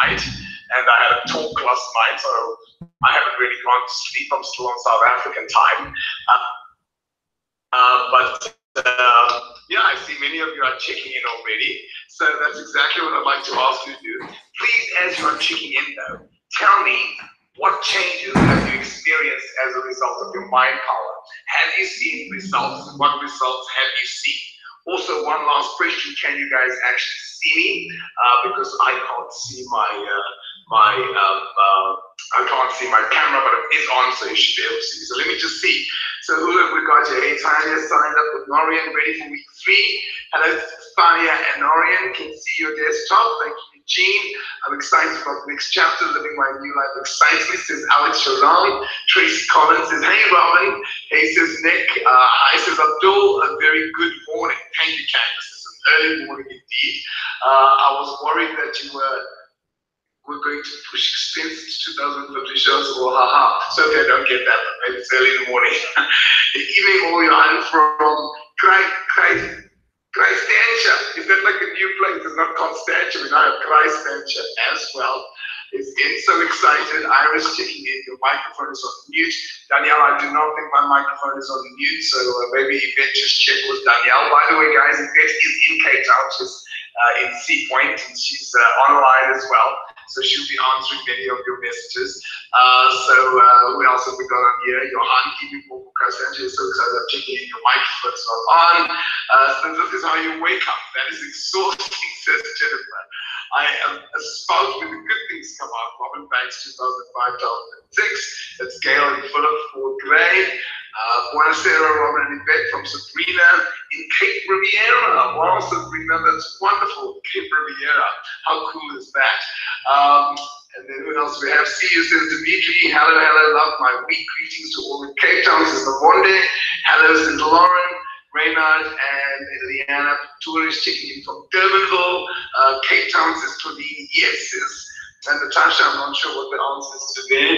night, and I had a talk last night, so I haven't really gone to sleep. I'm still on South African time. Yeah, I see many of you are checking in already. So that's exactly what I'd like to ask you to do. Please, as you are checking in though, tell me what changes have you experienced as a result of your mind power? Have you seen results? What results have you seen? Also, one last question, can you guys actually see me? Because I can't see I can't see my camera, but it is on, so you should be able to see. So let me just see. So who have we got here? Hey, Tanya signed up with Norian, ready for week 3. Hello, Fania and Norian. Can see your desktop. Thank you, Eugene. I'm excited about the next chapter, living my new life excites me, says Alex Sharon. Tracy Collins says, hey, Robin. Hey, says Nick. Hi, says Abdul. A very good morning. Thank you, Candace. It's an early morning indeed. I was worried that you we're going to push expenses to 2,050 shows, or haha. So okay, I don't get that, but maybe it's early in the morning. Good evening, all you. I'm from Christantia. Is that like a new place? It's not Constantia, we now have Christantia as well. It's so excited. Iris checking in. Your microphone is on mute. Danielle, I do not think my microphone is on mute, so maybe Yvette just check with Danielle. By the way, guys, Yvette is in Cape Town. She's in Sea Point, and she's online as well. So she'll be answering many of your messages. Who else have we got on here? Johan, keeping for Constantia is so excited. I'm checking in. Your microphone's not on. So this is how you wake up. That is exhausting, says Jennifer. I am a spout when the good things come out. Robin Banks, 2005-2006. That's Gail and Philip Ford Gray. Buonasera, Robin and Yvette from Sabrina in Cape Riviera. Wow, Sabrina, that's wonderful. Cape Riviera. How cool is that? And then who else we have? See you, says Dimitri. Hello, love my week. Greetings to all in Cape Town, says Namonde. Hello, says Lauren. Reynard and Eliana tourists checking in from Durbanville. Cape Town says Claudine, yes, says. And Natasha, I'm not sure what the answer is to there.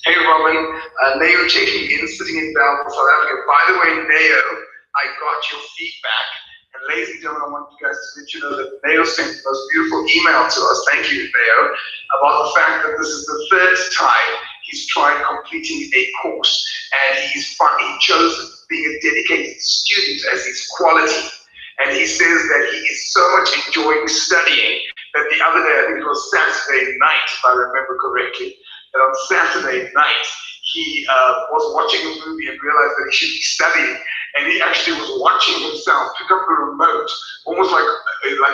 Hey Robin, Neo checking in, sitting in Belfast, South Africa. By the way, Neo, I got your feedback. And ladies and gentlemen, I want you guys to let you know that Neo sent the most beautiful email to us. Thank you, Neo, about the fact that this is the 3rd time he's tried completing a course, and he chose being a dedicated student as his quality. And he says that he is so much enjoying studying that the other day, I think it was Saturday night, if I remember correctly, that on Saturday night, he was watching a movie and realized that he should be studying. And he actually was watching himself pick up the remote, almost like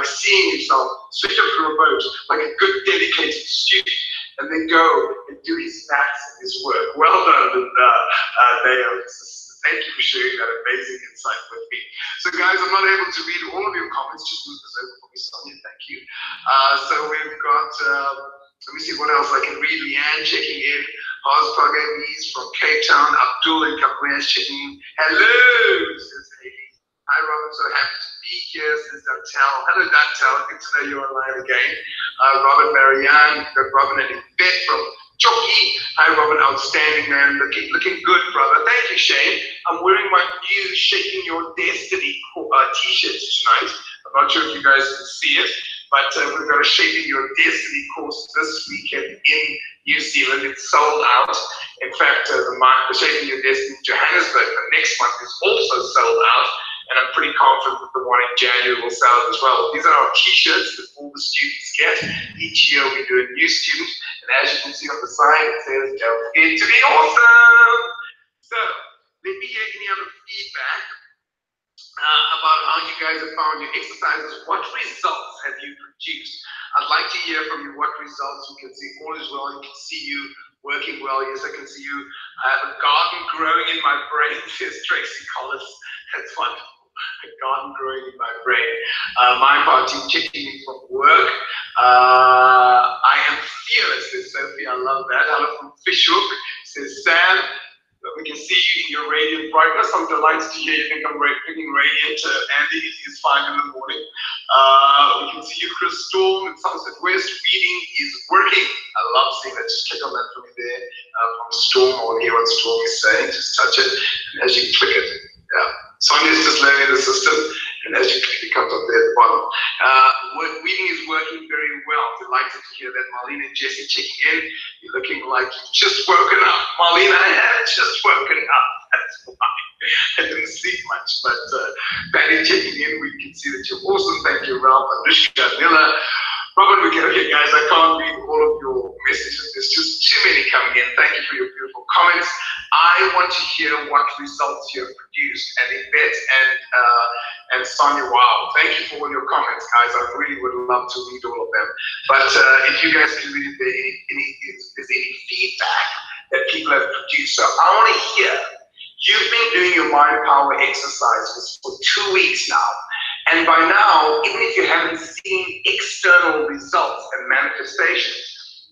seeing himself switch up the remote like a good dedicated student, and then go and do his maths and his work. Well done, Dale. Thank you for sharing that amazing insight with me. So guys, I'm not able to read all of your comments. Just move this over for me, Sonia. Thank you. So we've got, let me see what else I can read. Leanne checking in. Oz Pagamis from Cape Town. Abdul and Cabrera checking in. Hello, says Haley. Hi, Robin. So happy to be here, says Dantel. Hello, Dantel. Good to know you're online again. Robin Marianne. Got Robin and Yvette from Jockey. Hi, Robin. Outstanding, man. Looking good, brother. Thank you, Shane. I'm wearing my new Shaping Your Destiny t-shirt tonight. I'm not sure if you guys can see it, but we've got a Shaping Your Destiny course this weekend in New Zealand. It's sold out. In fact, the Shaping Your Destiny Johannesburg the next month is also sold out. And I'm pretty confident that the one in January will sell as well. These are our t-shirts that all the students get. Each year we do a new student. And as you can see on the side, it says, don't forget to be awesome. So, let me hear any other feedback about how you guys have found your exercises. What results have you produced? I'd like to hear from you what results. You can see all is well. You can see you working well. Yes, I can see you. I have a garden growing in my brain, says Tracy Collins. That's wonderful. A garden growing in my brain. My party checking in from work. I am fearless, says Sophie. I love that. Hello from Fishhook, says Sam. We can see you in your radiant brightness. I'm delighted to hear you think I'm bringing radiant. Andy, it is 5 in the morning. We can see you, Chris Storm, in Somerset West. Reading is working. I love seeing that. Just click on that for me there. From Storm, or hear what Storm is saying. Just touch it. And as you click it, yeah. Sonia's just learning the system. And as you quickly comes up there at the bottom, word weaving is working very well. Delighted to hear that. Marlene and Jesse checking in. You're looking like you've just woken up. Marlene, I have just woken up. That's why I didn't sleep much. But Patty checking in, we can see that you're awesome. Thank you, Ralph, Anushka, Nilla. Robert, okay, guys, I can't read all of your messages. There's just too many coming in. Thank you for your beautiful comments. I want to hear what results you have produced. And Yvette and Sonia, wow, thank you for all your comments, guys. I really would love to read all of them. But if you guys can read if there's any feedback that people have produced. So I want to hear, you've been doing your mind power exercises for 2 weeks now. And by now, even if you haven't seen external results and manifestations,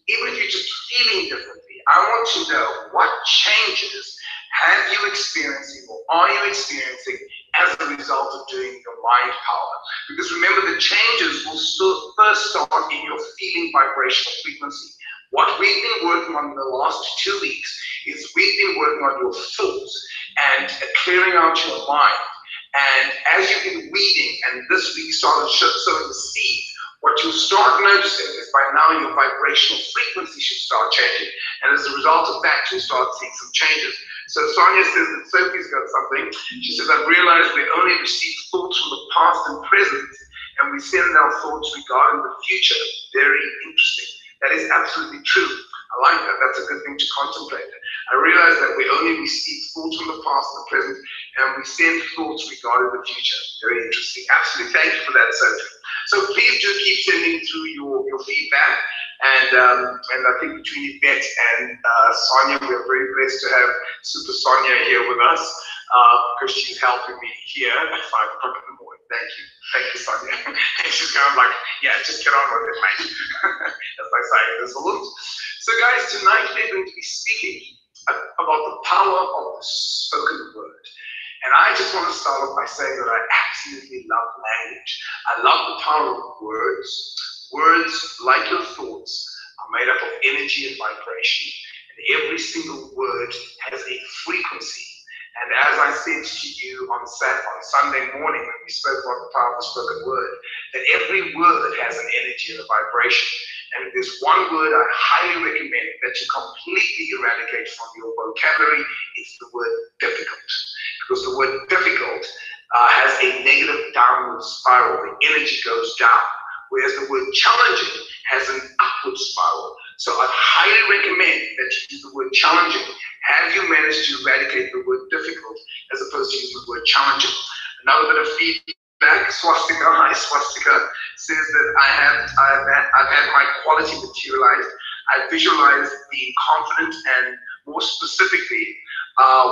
even if you're just feeling differently, I want to know what changes have you experiencing or are you experiencing as a result of doing your mind power? Because remember, the changes will still first start in your feeling vibrational frequency. What we've been working on in the last 2 weeks is we've been working on your thoughts and clearing out your mind. And as you've been weeding, and this week started sowing the seed, what you'll start noticing is by now your vibrational frequency should start changing. And as a result of that, you'll start seeing some changes. So Sonia says that Sophie's got something. She says, I've realized we only receive thoughts from the past and present, and we send our thoughts regarding the future. Very interesting. That is absolutely true. I like that. That's a good thing to contemplate. I realize that we only receive thoughts from the past and the present, and we send thoughts regarding the future. Very interesting. Absolutely. Thank you for that, Sophie. So please do keep sending through your feedback. And I think between Yvette and Sonia, we are very blessed to have Super Sonia here with us because she's helping me here at 5 o'clock in the morning. Thank you. Thank you, Sonia. And she's kind of like, yeah, just get on with it, mate. As I say, there's a lot. So guys, tonight we're going to be speaking about the power of the spoken word. And I just want to start off by saying that I absolutely love language. I love the power of words. Words, like your thoughts, are made up of energy and vibration. And every single word has a frequency. And as I said to you on Sunday morning when we spoke about the power of the spoken word, that every word has an energy and a vibration. And if there's one word I highly recommend that you completely eradicate from your vocabulary, it's the word difficult. Because the word difficult has a negative downward spiral. The energy goes down. Whereas the word challenging has an upward spiral. So I'd highly recommend that you use the word challenging. Have you managed to eradicate the word difficult as opposed to using the word challenging? Another bit of feedback, Swastika, hi Swastika, says that I've had my quality materialized. I visualized being confident, and more specifically,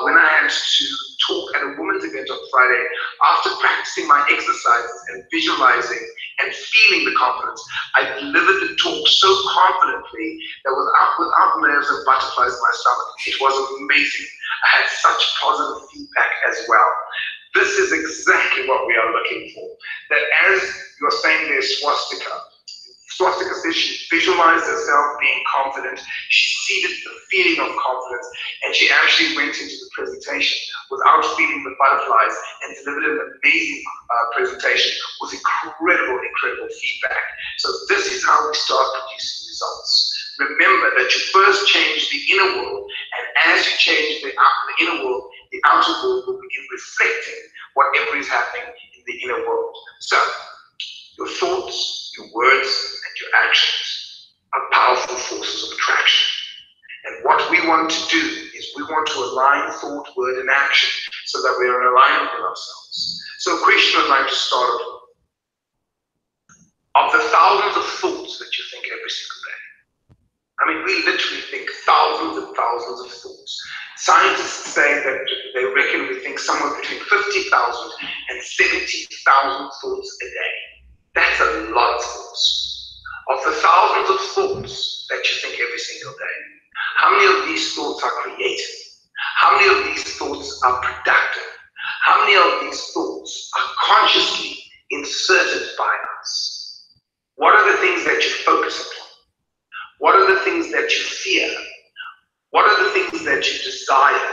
when I had to talk at a women's event on Friday, after practicing my exercises and visualizing and feeling the confidence, I delivered the talk so confidently that without nerves and butterflies in my stomach. It was amazing. I had such positive feedback as well. This is exactly what we are looking for. That as you're saying there, Swastika says she visualized herself being confident. She seeded the feeling of confidence, and she actually went into the presentation without feeling the butterflies and delivered an amazing presentation with incredible feedback. So this is how we start producing results. Remember that you first change the inner world, and as you change the inner world, the outer world will begin reflecting whatever is happening in the inner world. So your thoughts, your words, and your actions are powerful forces of attraction. And what we want to do is we want to align thought, word, and action so that we are in alignment with ourselves. So a question I'd like to start off with. Of the thousands of thoughts that you think every single day, I mean, we literally think thousands and thousands of thoughts. Scientists say that they reckon we think somewhere between 50,000 and 70,000 thoughts a day. That's a lot of thoughts. Of the thousands of thoughts that you think every single day, how many of these thoughts are creative? How many of these thoughts are productive? How many of these thoughts are consciously inserted by us? What are the things that you focus upon? What are the things that you fear? What are the things that you desire?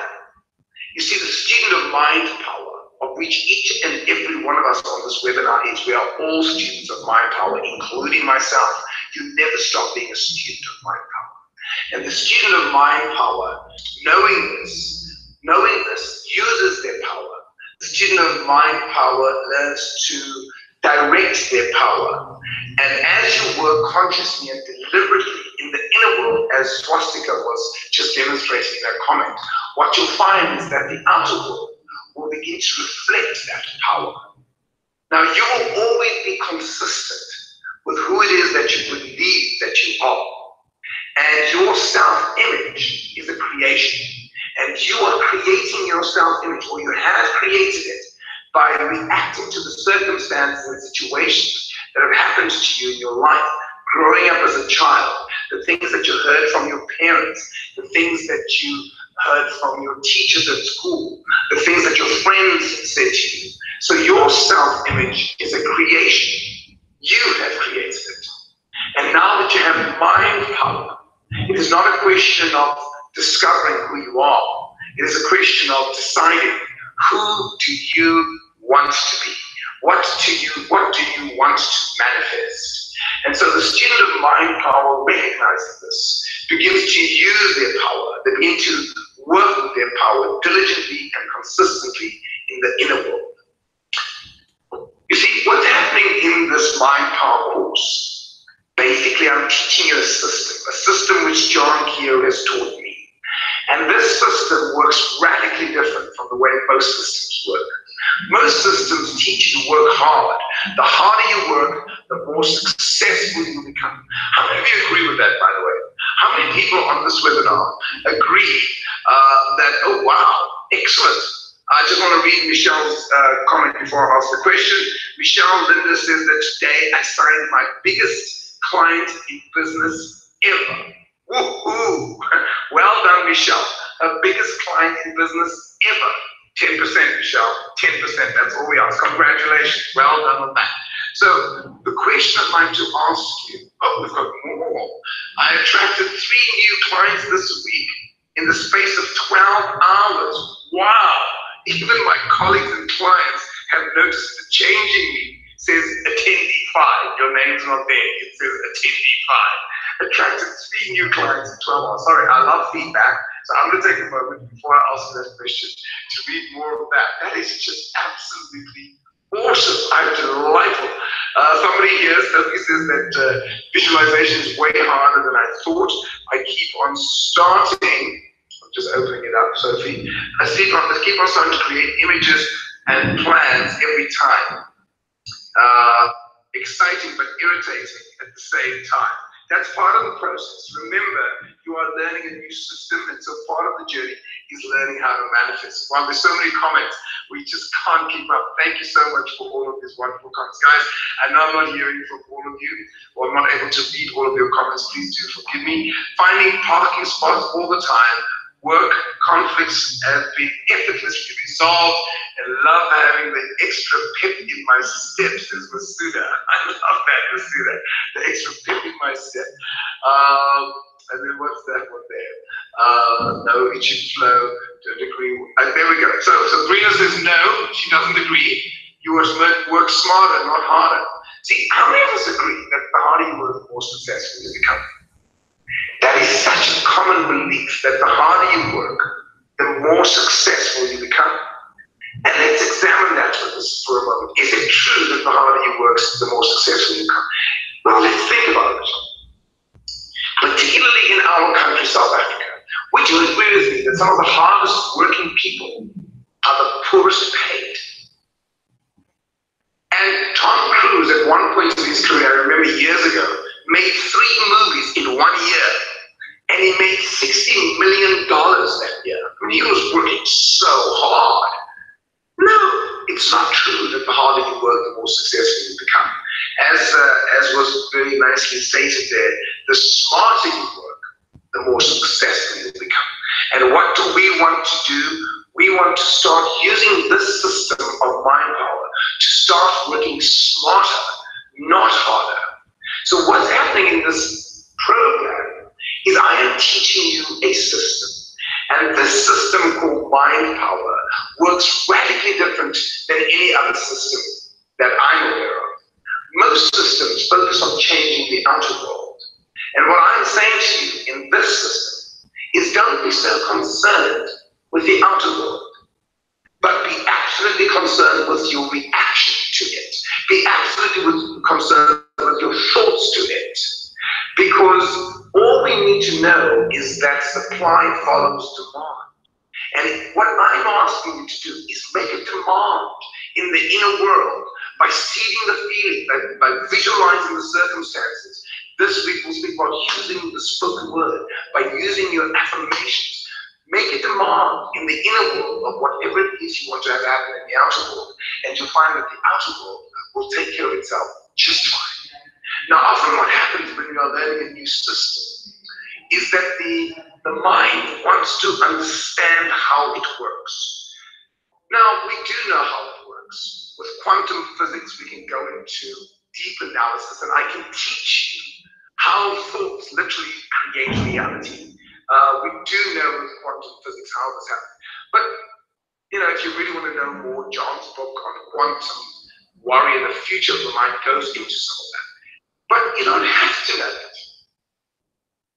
You see, the student of mind power of which each and every one of us on this webinar is. We are all students of Mind Power, including myself. You never stop being a student of Mind Power. And the student of Mind Power, knowing this, uses their power. The student of Mind Power learns to direct their power. And as you work consciously and deliberately in the inner world, as Swastika was just demonstrating in her comment, what you'll find is that the outer world will begin to reflect that power. Now, you will always be consistent with who it is that you believe that you are. And your self-image is a creation. And you are creating your self-image, or you have created it, by reacting to the circumstances and situations that have happened to you in your life, growing up as a child, the things that you heard from your parents, the things that you heard from your teachers at school, the things that your friends said to you. So your self-image is a creation. You have created it. And now that you have mind power, it is not a question of discovering who you are. It is a question of deciding, who do you want to be? What do you want to manifest? And so the student of Mind Power recognizes this, begins to use their power, begin to work with their power diligently and consistently in the inner world. You see, what's happening in this Mind Power course, basically I'm teaching you a system which John Keogh has taught me. And this system works radically different from the way most systems work. Most systems teach you to work hard. The harder you work, the more successful you become. How many of you agree with that, by the way? How many people on this webinar agree that, oh wow, excellent. I just want to read Michelle's comment before I ask the question. Michelle Linda says that today I signed my biggest client in business ever. Woohoo! Well done, Michelle. Her biggest client in business ever. 10%, Michelle. 10%. That's all we ask. Congratulations. Well done on that. So the question I'd like to ask you, oh, we've got more. I attracted 3 new clients this week in the space of 12 hours. Wow. Even my colleagues and clients have noticed the change in me. It says attendee 5. Your name's not there. It says attendee 5. Attracted 3 new clients in 12 hours. Sorry, I love feedback. So I'm going to take a moment before I ask that question to read more of that. That is just absolutely awesome. I'm delightful. Somebody here, Sophie, says that visualization is way harder than I thought. I keep on starting. I'm just opening it up, Sophie. I keep on starting to create images and plans every time. Exciting but irritating at the same time. That's part of the process. Remember, you are learning a new system, and so part of the journey is learning how to manifest. Wow, there's so many comments. We just can't keep up. Thank you so much for all of these wonderful comments. Guys, I know I'm not hearing from all of you, or I'm not able to read all of your comments. Please do forgive me. Finding parking spots all the time. Work conflicts have been effortlessly resolved, and love having the extra pep in my step, says Masuda. I love that, Masuda. The extra pep in my step. And then what's that one there? No, it should flow. Don't agree. There we go. So Sabrina says no, she doesn't agree. You must work smarter, not harder. See, how many of us agree that the harder you work, the more successful you become? That is such a common belief that the harder you work, the more successful you become. And let's examine that for a moment. Is it true that the harder you work, the more successful you become? Well, let's think about it. Particularly in our country, South Africa, would you agree with me that some of the hardest working people are the poorest paid? And Tom Cruise, at one point in his career, I remember years ago, made 3 movies in 1 year. And he made $60 million that year. I mean, he was working so hard. No, it's not true that the harder you work, the more successful you become. As was very nicely stated there, the smarter you work, the more successful you become. And what do we want to do? We want to start using this system of mind power to start working smarter, not harder. So what's happening in this program is I am teaching you a system. And this system called mind power works radically different than any other system that I'm aware of. Most systems focus on changing the outer world. And what I'm saying to you in this system is don't be so concerned with the outer world, but be absolutely concerned with your reaction to it. Be absolutely concerned with your thoughts to it. Because all we need to know is that supply follows demand. And what I'm asking you to do is make a demand in the inner world by seeding the feeling, by visualizing the circumstances. This week we'll speak about using the spoken word, by using your affirmations. Make a demand in the inner world of whatever it is you want to have happen in the outer world, and you'll find that the outer world will take care of itself just fine. Now, often what happens when you are learning a new system is that the mind wants to understand how it works. Now, we do know how it works. With quantum physics, we can go into deep analysis, and I can teach you how thoughts literally create reality. We do know with quantum physics how this happens. But, if you really want to know more, John's book on quantum warrior, the future of the mind, goes into some of that. But you don't have to know that.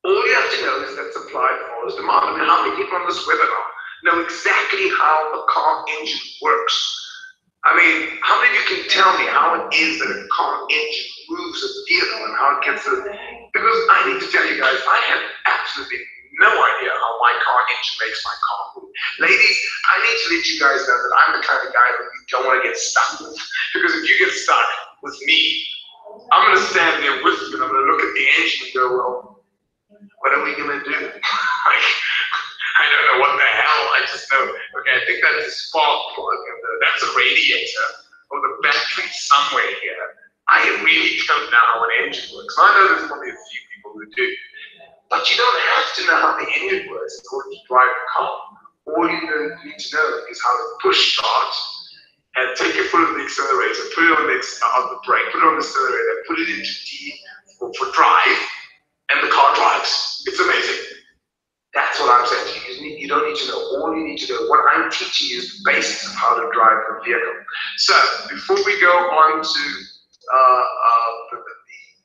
All you have to know is that supply follows demand. I mean, how many people on this webinar know exactly how a car engine works? I mean, how many of you can tell me how it is that a car engine moves a vehicle and how it gets it? Because I need to tell you guys, I have absolutely no idea how my car engine makes my car move. Ladies, I need to let you guys know that I'm the kind of guy that you don't want to get stuck with. Because if you get stuck with me, I'm going to stand there with you and I'm going to look at the engine and go, well, what are we going to do? I don't know what the hell. I just know, okay, I think that's a spark plug and that's a radiator or the battery somewhere here. I really don't know how an engine works. I know there's probably a few people who do. But you don't have to know how the engine works in order to drive a car. All you need to know is how to push start and take your foot on the accelerator, put it on the brake, put it on the accelerator, put it into D for drive, and the car drives. It's amazing. That's what I'm saying to you. You don't need to know. All you need to know, what I'm teaching you is the basics of how to drive the vehicle. So, before we go on to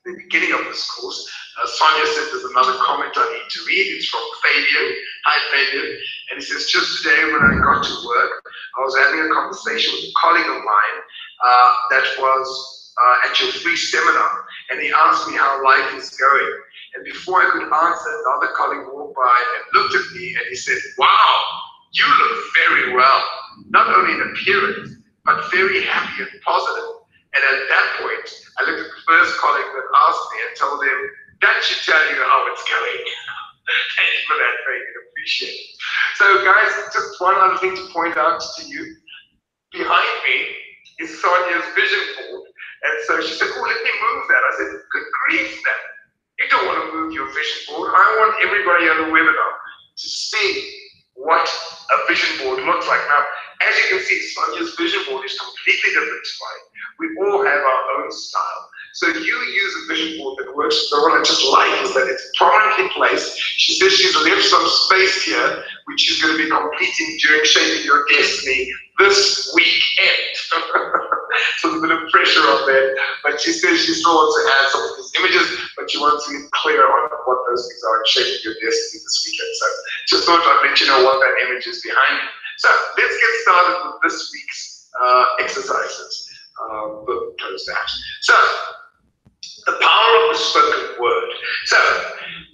the beginning of this course, Sonia said there's another comment I need to read. It's from Fabian. Hi, Fabian. And he says, just today when I got to work, I was having a conversation with a colleague of mine that was at your free seminar. And he asked me how life is going. And before I could answer, another colleague walked by and looked at me and he said, wow, you look very well. Not only in appearance, but very happy and positive. And at that point, I looked at the first colleague that asked me and told him, that should tell you how it's going. Thank you for that, Fabian. Appreciate it. So, guys, just one other thing to point out to you. Behind me is Sonia's vision board. And so she said, oh, let me move that. I said, good grief, then. You don't want to move your vision board. I want everybody on the webinar to see what a vision board looks like. Now, as you can see, Sonia's vision board is completely different to mine. We all have our own style. So you use a vision board that works. So what I just like is that it's prominently placed. She says she's left some space here, which she's going to be completing during Shaping Your Destiny this weekend. So there's a bit of pressure on that. But she says she still wants to add some of these images, but she wants to get clear on what those things are in Shaping Your Destiny this weekend. So just thought I'd let you know what that image is behind me. So let's get started with this week's exercises. Close that. So, the power of the spoken word. So,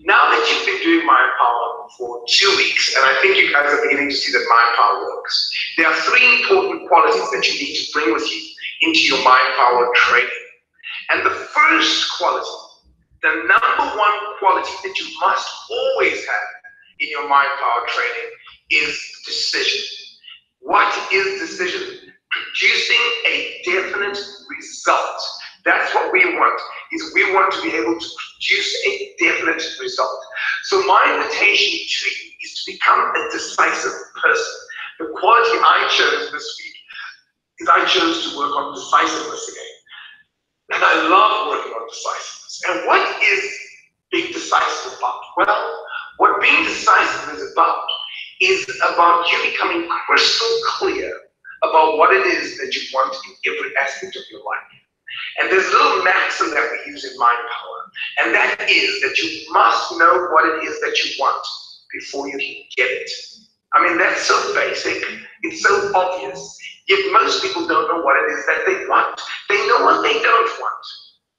now that you've been doing Mind Power for 2 weeks, and I think you guys are beginning to see that Mind Power works, there are 3 important qualities that you need to bring with you into your Mind Power training. And the first quality, the number 1 quality that you must always have in your Mind Power training is decision. What is decision? Producing a definite result. That's what we want, is we want to be able to produce a definite result. So my invitation to you is to become a decisive person. The quality I chose this week is I chose to work on decisiveness again. And I love working on decisiveness. And what is being decisive about? Well, what being decisive is about is about you becoming crystal clear about what it is that you want in every aspect of your life. And there's a little maxim that we use in Mind Power, and that is that you must know what it is that you want before you can get it. I mean, that's so basic, it's so obvious, yet most people don't know what it is that they want. They know what they don't want,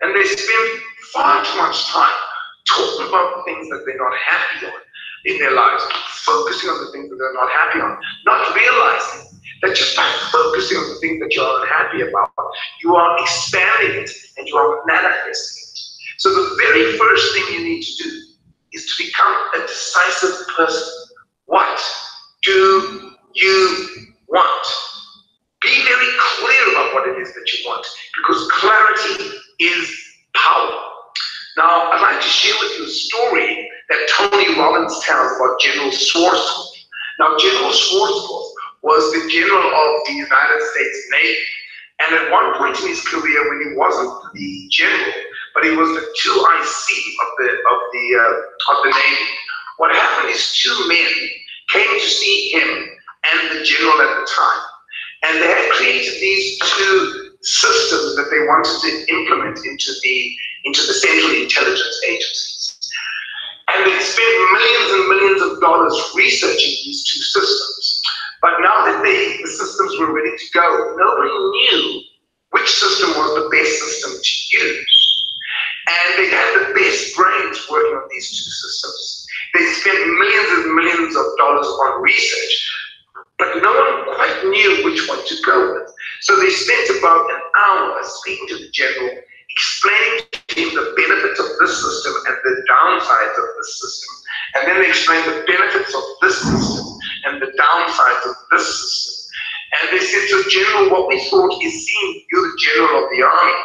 and they spend far too much time talking about the things that they're not happy on in their lives, focusing on the things that they're not happy on, not realizing that just by focusing on the things that you're unhappy about, you are expanding it and you are manifesting it. So the very first thing you need to do is to become a decisive person. What do you want? Be very clear about what it is that you want, because clarity is power. Now, I'd like to share with you a story that Tony Robbins tells about General Schwarzkopf. Now, General Schwarzkopf was the general of the United States Navy. And at one point in his career, when he wasn't the general, but he was the 2IC of the Navy, what happened is two men came to see him and the general at the time. And they had created these two systems that they wanted to implement into the Central Intelligence Agencies. And they spent millions and millions of dollars researching these two systems. But now that the systems were ready to go, nobody knew which system was the best system to use. And they had the best brains working on these two systems. They spent millions and millions of dollars on research, but no one quite knew which one to go with. So they spent about an hour speaking to the general, explaining to him the benefits of this system and the downsides of this system. And then they explained the benefits of this system and the downsides of this system. And they said, so General, what we thought is, seeing you're the general of the army,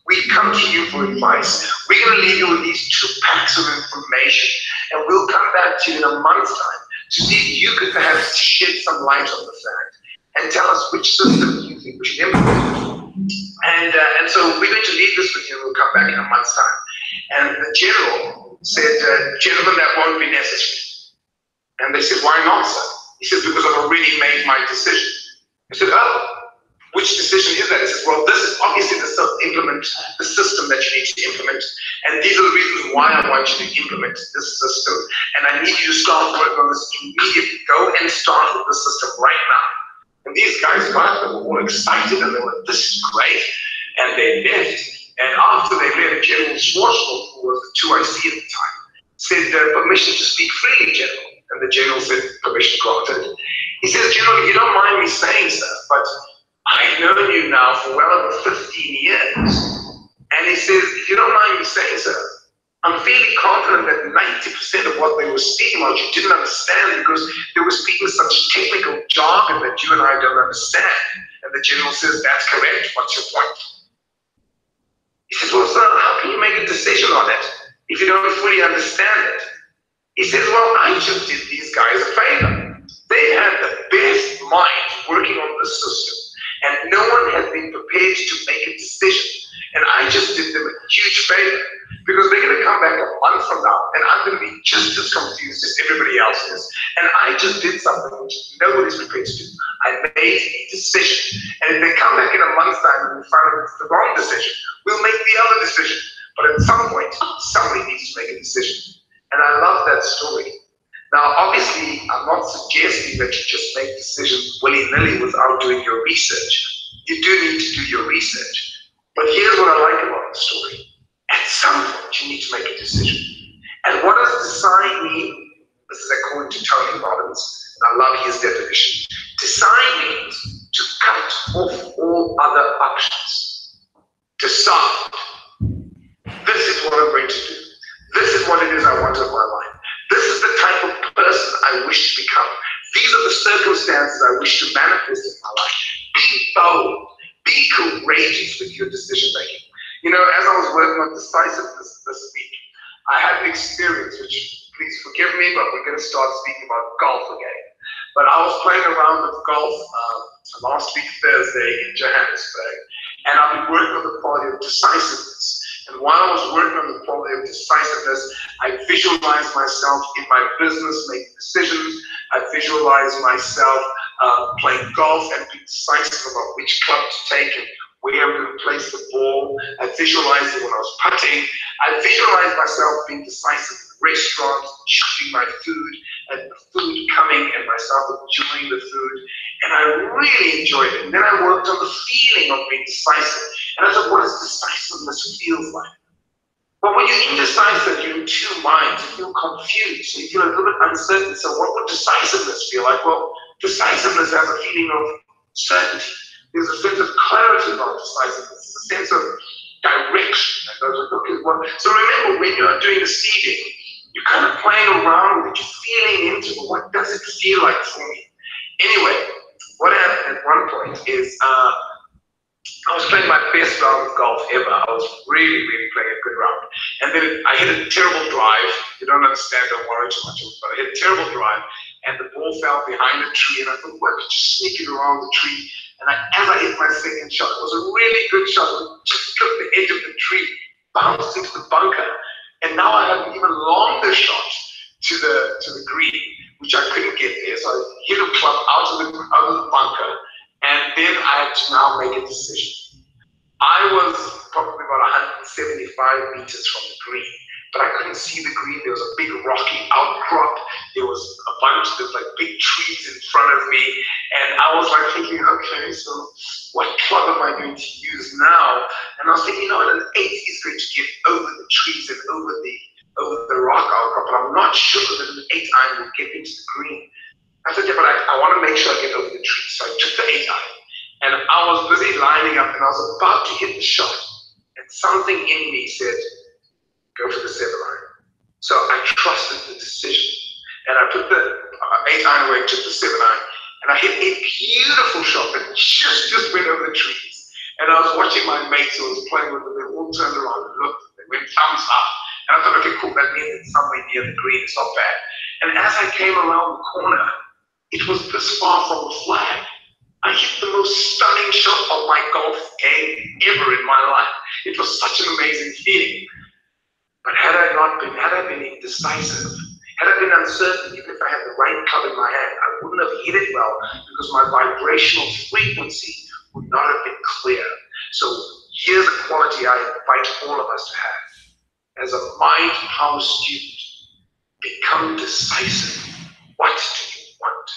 we come to you for advice. We're going to leave you with these 2 packs of information, and we'll come back to you in a month's time to see if you could perhaps shed some light on the fact and tell us which system you think we should implement. And so we're going to leave this with you, and we'll come back in a month's time. And the general said, gentlemen, that won't be necessary. And they said, why not, sir? He said, because I've already made my decision. I said, oh, which decision is that? He said, well, this is obviously the system that you need to implement. And these are the reasons why I want you to implement this system. And I need you to start working on this immediately. Go and start with the system right now. And these guys got up, they were all excited, and they were, this is great. And they left. And after they left, General Schwarzkopf, who was the 2IC at the time, said, permission to speak freely, General. And the general said, permission granted. He says, General, if you don't mind me saying, sir, but I've known you now for well over 15 years. And he says, if you don't mind me saying, sir, I'm fairly confident that 90% of what they were speaking about you didn't understand, because they were speaking such technical jargon that you and I don't understand. And the general says, that's correct. What's your point? He says, well, sir, how can you make a decision on it if you don't fully understand it? He says, well, I just did these guys a favor. They had the best minds working on the system, and no one has been prepared to make a decision. And I just did them a huge favor, because they're going to come back a month from now, and I'm going to be just as confused as everybody else is. And I just did something which nobody's prepared to do. I made a decision. And if they come back in a month's time and we find out it's the wrong decision, we'll make the other decision. But at some point, somebody needs to make a decision. And I love that story. Now, obviously, I'm not suggesting that you just make decisions willy-nilly without doing your research. You do need to do your research. But here's what I like about the story. At some point, you need to make a decision. And what does decide mean? This is according to Tony Robbins, and I love his definition. Decide means to cut off all other options. Decide. This is what I'm going to do. This is what it is I want in my life. This is the type of person I wish to become. These are the circumstances I wish to manifest in my life. Be bold. Be courageous with your decision making. You know, as I was working on decisiveness this week, I had an experience, which, please forgive me, but we're going to start speaking about golf again. But I was playing a round of golf last week, Thursday, in Johannesburg, and I've been working on the quality of decisiveness. And while I was working on the quality of decisiveness, I visualize myself in my business making decisions. I visualize myself playing golf and being decisive about which club to take and where I'm going to place the ball. I visualized it when I was putting. I visualized myself being decisive in restaurants, choosing my food, and the food coming, and myself enjoying the food. And I really enjoyed it. And then I worked on the feeling of being decisive. And I thought, what does decisiveness feel like? But when you're indecisive, you're in two minds. You feel confused. So you feel a little bit uncertain. So what would decisiveness feel like? Well, decisiveness has a feeling of certainty. There's a sense of clarity about decisiveness. There's a sense of direction. That goes like, okay, well, so remember, when you're doing the seeding, you're kind of playing around with it. You're feeling into it. What does it feel like for me? Anyway, what happened at one point is I was playing my best round of golf ever. I was really, really playing a good round. And then I hit a terrible drive. You don't understand, don't worry too much, but I hit a terrible drive, and the ball fell behind a tree, and I thought, well, I could just sneak it around the tree. And as I hit my second shot, it was a really good shot. It just clipped the edge of the tree, bounced into the bunker, and now I have an even longer shot to the green, which I couldn't get there. So I hit a club out of the bunker, and then I had to now make a decision. I was probably about 175 meters from the green, but I couldn't see the green. There was a big rocky outcrop. There was a bunch of like big trees in front of me, and I was like thinking, okay, so what club am I going to use now? And I was thinking, you know, an 8 is going to get over the trees and over the rock outcrop, but I'm not sure that an 8 iron will get into the green. I said, yeah, but I want to make sure I get over the trees. So I took the 8 iron, and I was busy lining up, and I was about to hit the shot, and something in me said, go for the 7 iron. So I trusted the decision, and I put the 8 iron away, took the 7 iron, and I hit a beautiful shot that just went over the trees. And I was watching my mates who I was playing with, and they all turned around and looked, and they went thumbs up. And I thought, okay, cool, that means it's somewhere near the green, it's not bad. And as I came around the corner, it was this far from the flag. I hit the most stunning shot of my golf game ever in my life. It was such an amazing feeling. But had I been indecisive, had I been uncertain, even if I had the right club in my hand, I wouldn't have hit it well because my vibrational frequency would not have been clear. So here's a quality I invite all of us to have. As a mind power student, become decisive. What do you want?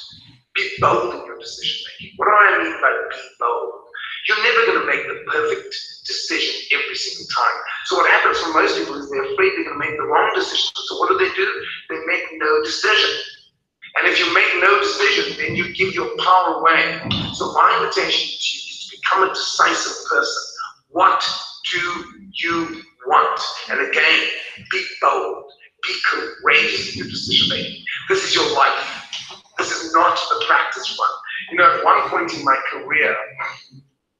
Be bold in your decision making. What do I mean by be bold? You're never going to make the perfect decision every single time. So what happens for most people is they're afraid they're going to make the wrong decision. So what do? They make no decision. And if you make no decision, then you give your power away. So my invitation to you is to become a decisive person. What do you want? And again, be bold. Be courageous in your decision making. This is your life. This is not a practice run. You know, at one point in my career,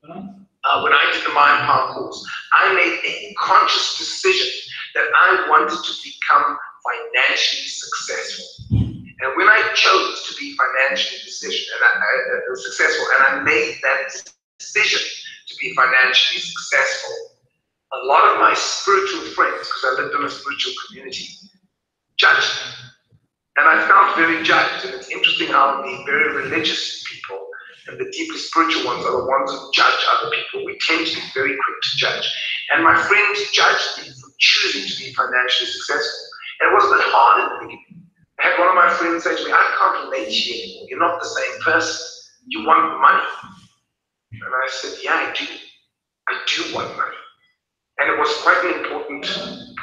when I did the Mind Power course, I made a conscious decision that I wanted to become financially successful. And when I chose to be financially successful, and I made that decision to be financially successful, a lot of my spiritual friends, because I lived in a spiritual community, judged me. And I felt very judged. And it's interesting how the very religious people and the deeply spiritual ones are the ones who judge other people. We tend to be very quick to judge. And my friends judged me for choosing to be financially successful. And it was a bit hard in the beginning. I had one of my friends say to me, I can't relate to you anymore. You're not the same person. You want money. And I said, yeah, I do. I do want money. And it was quite an important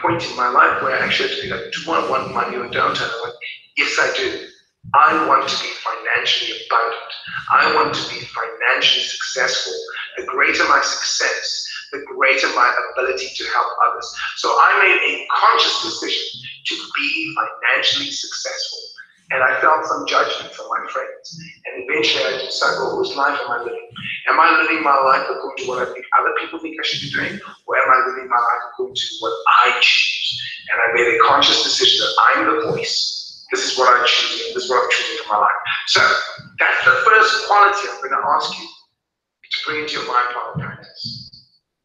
point in my life where I actually had to be like, do I want money or don't I? I'm like, yes, I do. I want to be financially abundant. I want to be financially successful. The greater my success, the greater my ability to help others. So I made a conscious decision to be financially successful. And I felt some judgment from my friends. And eventually I decided, well, whose life am I living? Am I living my life according to what I think other people think I should be doing? Or am I living my life according to what I choose? And I made a conscious decision that I'm the voice. This is what I'm choosing. This is what I'm choosing for my life. So that's the first quality I'm going to ask you to bring into your mind power practice.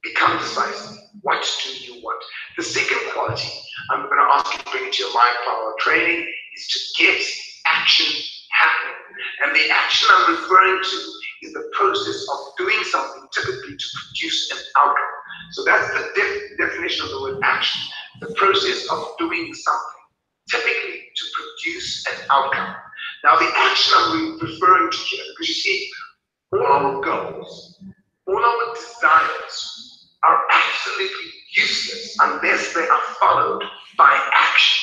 Become decisive. What do you want? The second quality I'm going to ask you to bring into your mind power training is to get action happening. And the action I'm referring to is the process of doing something typically to produce an outcome. So that's the definition of the word action. The process of doing something, typically to produce an outcome. Now the action I'm referring to here, because you see, all our goals, all our desires are absolutely useless unless they are followed by action.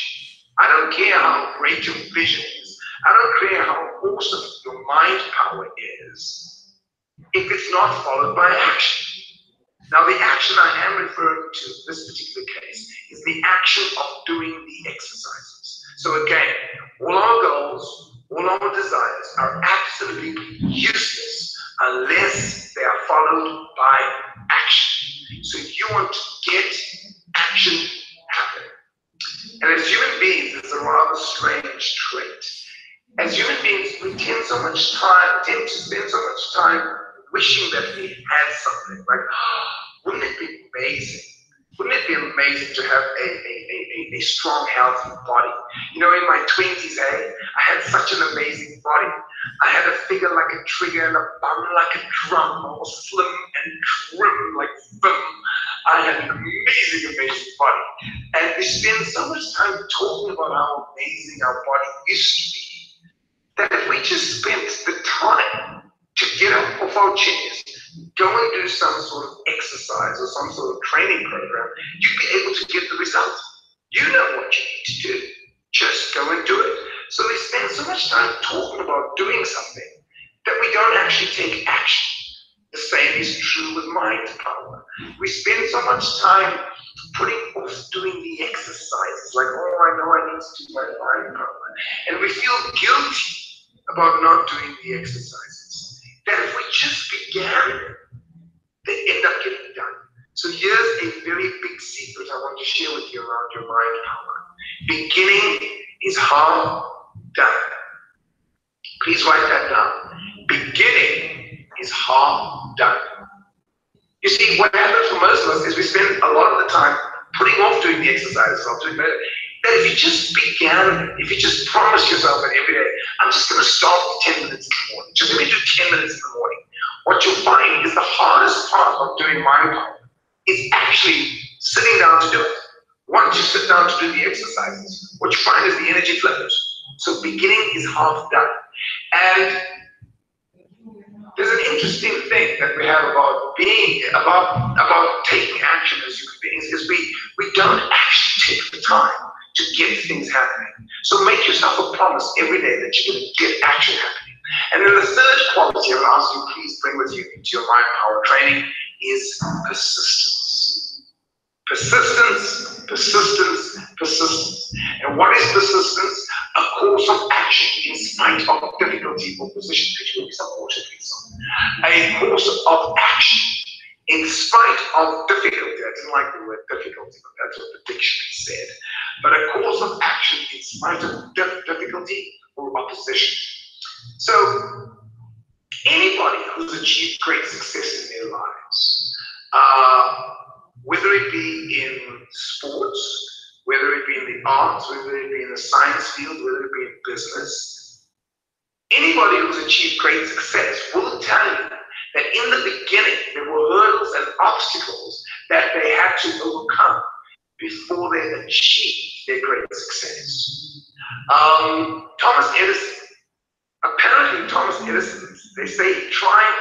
I don't care how great your vision is. I don't care how awesome your mind power is if it's not followed by action. Now the action I am referring to in this particular case is the action of doing the exercises. So again, all our goals, all our desires are absolutely useless unless they are followed by action. So you want to get action happening. And as human beings, it's a rather strange trait. As human beings, we tend to spend so much time wishing that we had something. Like, wouldn't it be amazing? Wouldn't it be amazing to have a strong, healthy body? You know, in my 20s, I had such an amazing body. I had a figure like a trigger and a bum like a drum. I was slim and trim like Vim. I had an amazing, amazing body. And we spend so much time talking about how amazing our body used to be, that if we just spent the time to get up off our chairs, go and do some sort of exercise or some sort of training program, you'd be able to get the results. You know what you need to do. Just go and do it. So we spend so much time talking about doing something that we don't actually take action. The same is true with mind power. We spend so much time putting off doing the exercises, like, oh, I know I need to do my mind power. And we feel guilty about not doing the exercises. That if we just began, they end up getting done. So here's a very big secret I want to share with you around your mind power. Beginning is half done. Please write that down. Beginning is half done. You see, what happens for most of us is we spend a lot of the time putting off doing the exercises, that if you just began, if you just promise yourself that every day, I'm just going to start with 10 minutes in the morning, just let me do 10 minutes in the morning, what you'll find is the hardest part of doing mind power is actually sitting down to do it. Once you sit down to do the exercises, what you find is the energy flows. So beginning is half done. And there's an interesting thing that we have about taking action as human beings is we don't actually take the time to get things happening. So make yourself a promise every day that you're going to get action happening. And then the third quality I'm asking you please bring with you into your mind power training is persistence. Persistence, persistence, persistence. And what is persistence? A course of action in spite of difficulty or position. Could you give me some water, please? A course of action in spite of difficulty. I didn't like the word difficulty, but that's what the dictionary said. But a course of action in spite of difficulty or opposition. So anybody who's achieved great success in their lives, whether it be in sports, whether it be in the arts, whether it be in the science field, whether it be in business, anybody who's achieved great success will tell you that in the beginning there were hurdles and obstacles that they had to overcome before they achieved their great success. Thomas Edison, apparently Thomas Edison, they say he tried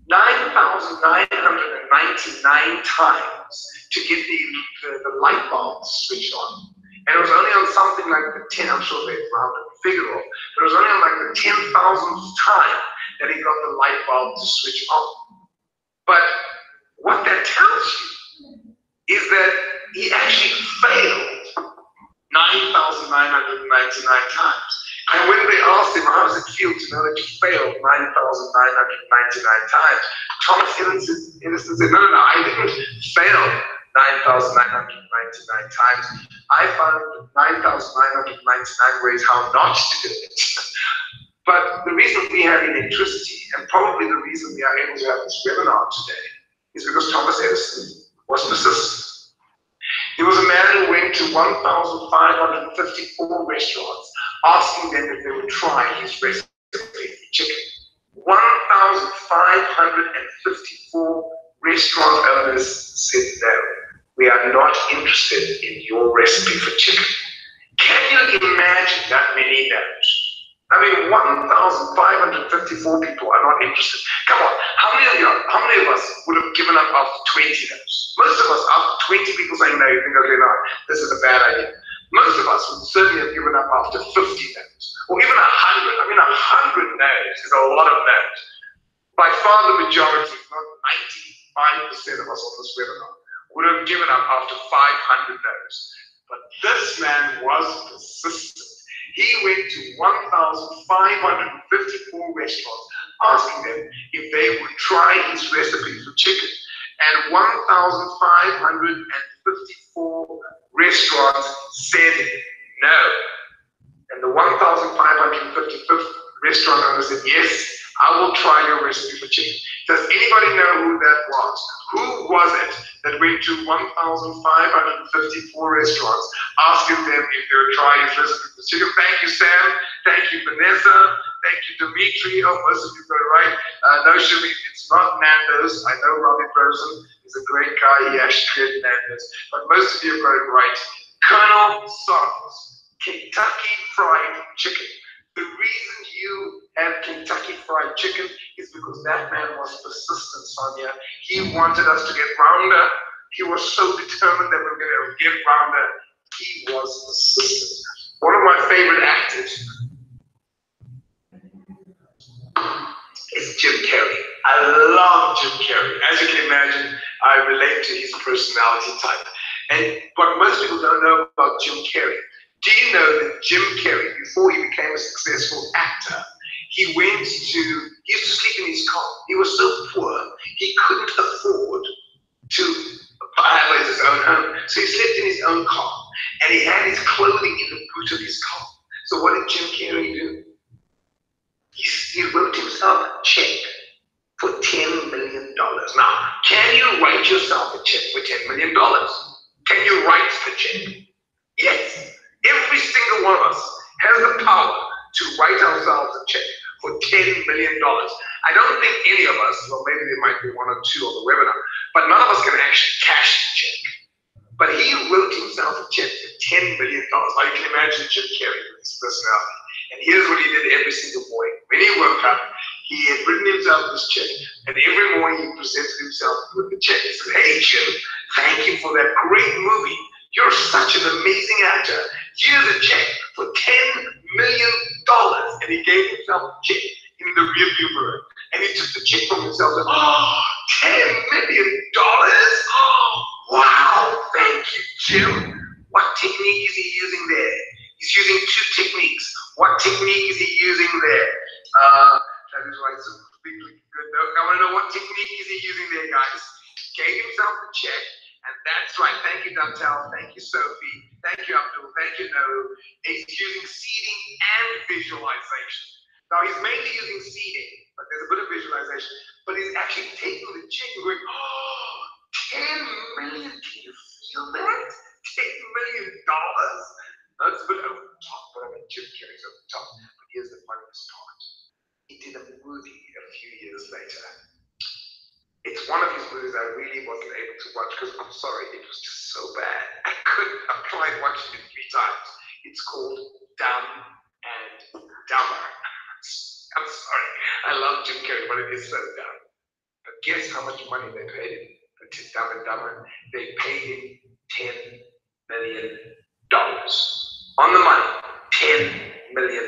9,999 times to get the light bulb switched on. And it was only on something like the 10, I'm sure they rounded the figure off, but it was only on like the 10,000th time that he got the light bulb to switch on. But what that tells you is that he actually failed 9,999 times. And when they asked him, how does it feel to know that you failed 9,999 times? Thomas Edison said, no, I didn't fail 9,999 times. I found 9,999 ways how not to do it. But the reason we have electricity, and probably the reason we are able to have this webinar today, is because Thomas Edison was persistent. He was man went to 1,554 restaurants, asking them if they would try his recipe for chicken. 1,554 restaurant owners said no. We are not interested in your recipe for chicken. Can you imagine that many no's? I mean, 1,554 people are not interested. Come on, how many of us would have given up after 20 no's? Most of us, after 20 people saying no, you think, okay, no, this is a bad idea. Most of us would certainly have given up after 50 no's, or even 100. I mean, 100 no's is a lot of no's. By far the majority, if not 95% of us on this webinar, would have given up after 500 no's. But this man was persistent. He went to 1,554 restaurants, asking them if they would try his recipe for chicken. And 1,554 restaurants said no. And the 1,555th restaurant owner said, yes, I will try your recipe for chicken. Does anybody know who that was? Who was it that went to 1,554 restaurants asking them if they would try his recipe for chicken? Thank you, Sam. Thank you, Vanessa. Thank you, Dimitri. Oh, most of you got it right. No, Shami, it's not Nando's. I know Robbie Rosen is a great guy. He actually created Nando's. But most of you got it right. Colonel Sanders, Kentucky Fried Chicken. The reason you have Kentucky Fried Chicken is because that man was persistent, Sonia. He wanted us to get rounder. He was so determined that we were going to get rounder. He was persistent. One of my favorite actors is Jim Carrey. I love Jim Carrey. As you can imagine, I relate to his personality type. And what most people don't know about Jim Carrey, do you know that Jim Carrey, before he became a successful actor, he used to sleep in his car. He was so poor, he couldn't afford to have his own home. So he slept in his own car, and he had his clothing in the boot of his car. So what did Jim Carrey do? He wrote himself a check for $10 million. Now, can you write yourself a check for $10 million? Can you write the check? Yes. Every single one of us has the power to write ourselves a check for $10 million. I don't think any of us, well, maybe there might be one or two on the webinar, but none of us can actually cash the check. But he wrote himself a check for $10 million. Now you can imagine Jim Carrey with his personality. And here's what he did every single morning. When he woke up, he had written himself this check, and every morning he presented himself with the check. He said, hey Jim, thank you for that great movie. You're such an amazing actor. Here's a check for $10 million. And he gave himself a check in the rearview mirror. And he took the check from himself and, oh, $10 million? Oh, wow, thank you, Jim. What technique is he using there? He's using two techniques. What technique is he using there? That is why it's so big, good. I want to know what technique is he using there, guys. Gave himself the check. And that's right. Thank you, Dantel. Thank you, Sophie. Thank you, Abdul. Thank you, Noah. He's using seeding and visualization. Now, he's mainly using seeding, but there's a bit of visualization. But he's actually taking the check and going, oh, $10 million. Can you feel that? $10 million. That's a bit over the top, but I mean, Jim Carrey's over the top. But here's the funniest part. He did a movie a few years later. It's one of his movies I really wasn't able to watch because I'm sorry, it was just so bad. I tried watching it 3 times. It's called Dumb and Dumber. I'm sorry, I love Jim Carrey, but it is so dumb. But guess how much money they paid him to Dumb and Dumber? They paid him $10 million. On the money, $10 million.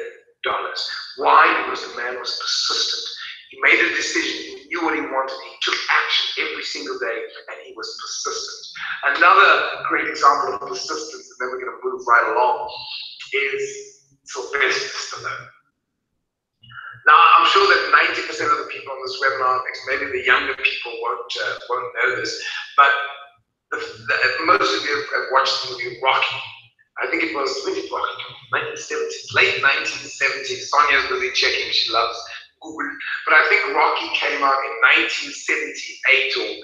Why? Because the man was persistent. He made a decision. He knew what he wanted. He took action every single day, and he was persistent. Another great example of persistence, and then we're going to move right along, is Sylvester Stallone. Now, I'm sure that 90% of the people on this webinar, maybe the younger people won't know this, but most of you have watched the movie Rocky. I think it was, when did Rocky come? 1970s, late 1970s. Sonia's busy checking. She loves Google. But I think Rocky came out in 1978 or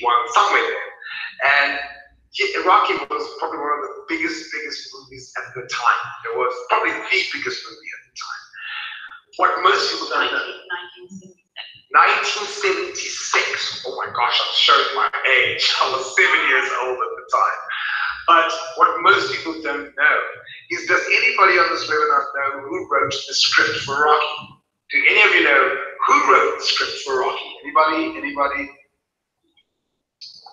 1981, somewhere there. And Rocky was probably one of the biggest movies at the time. It was probably the biggest movie at the time. What most people don't know. 1976. Oh my gosh, I'm showing my age. I was 7 years old at the time. But what most people don't know is, does anybody on this webinar know who wrote the script for Rocky? Do any of you know who wrote the script for Rocky? Anybody?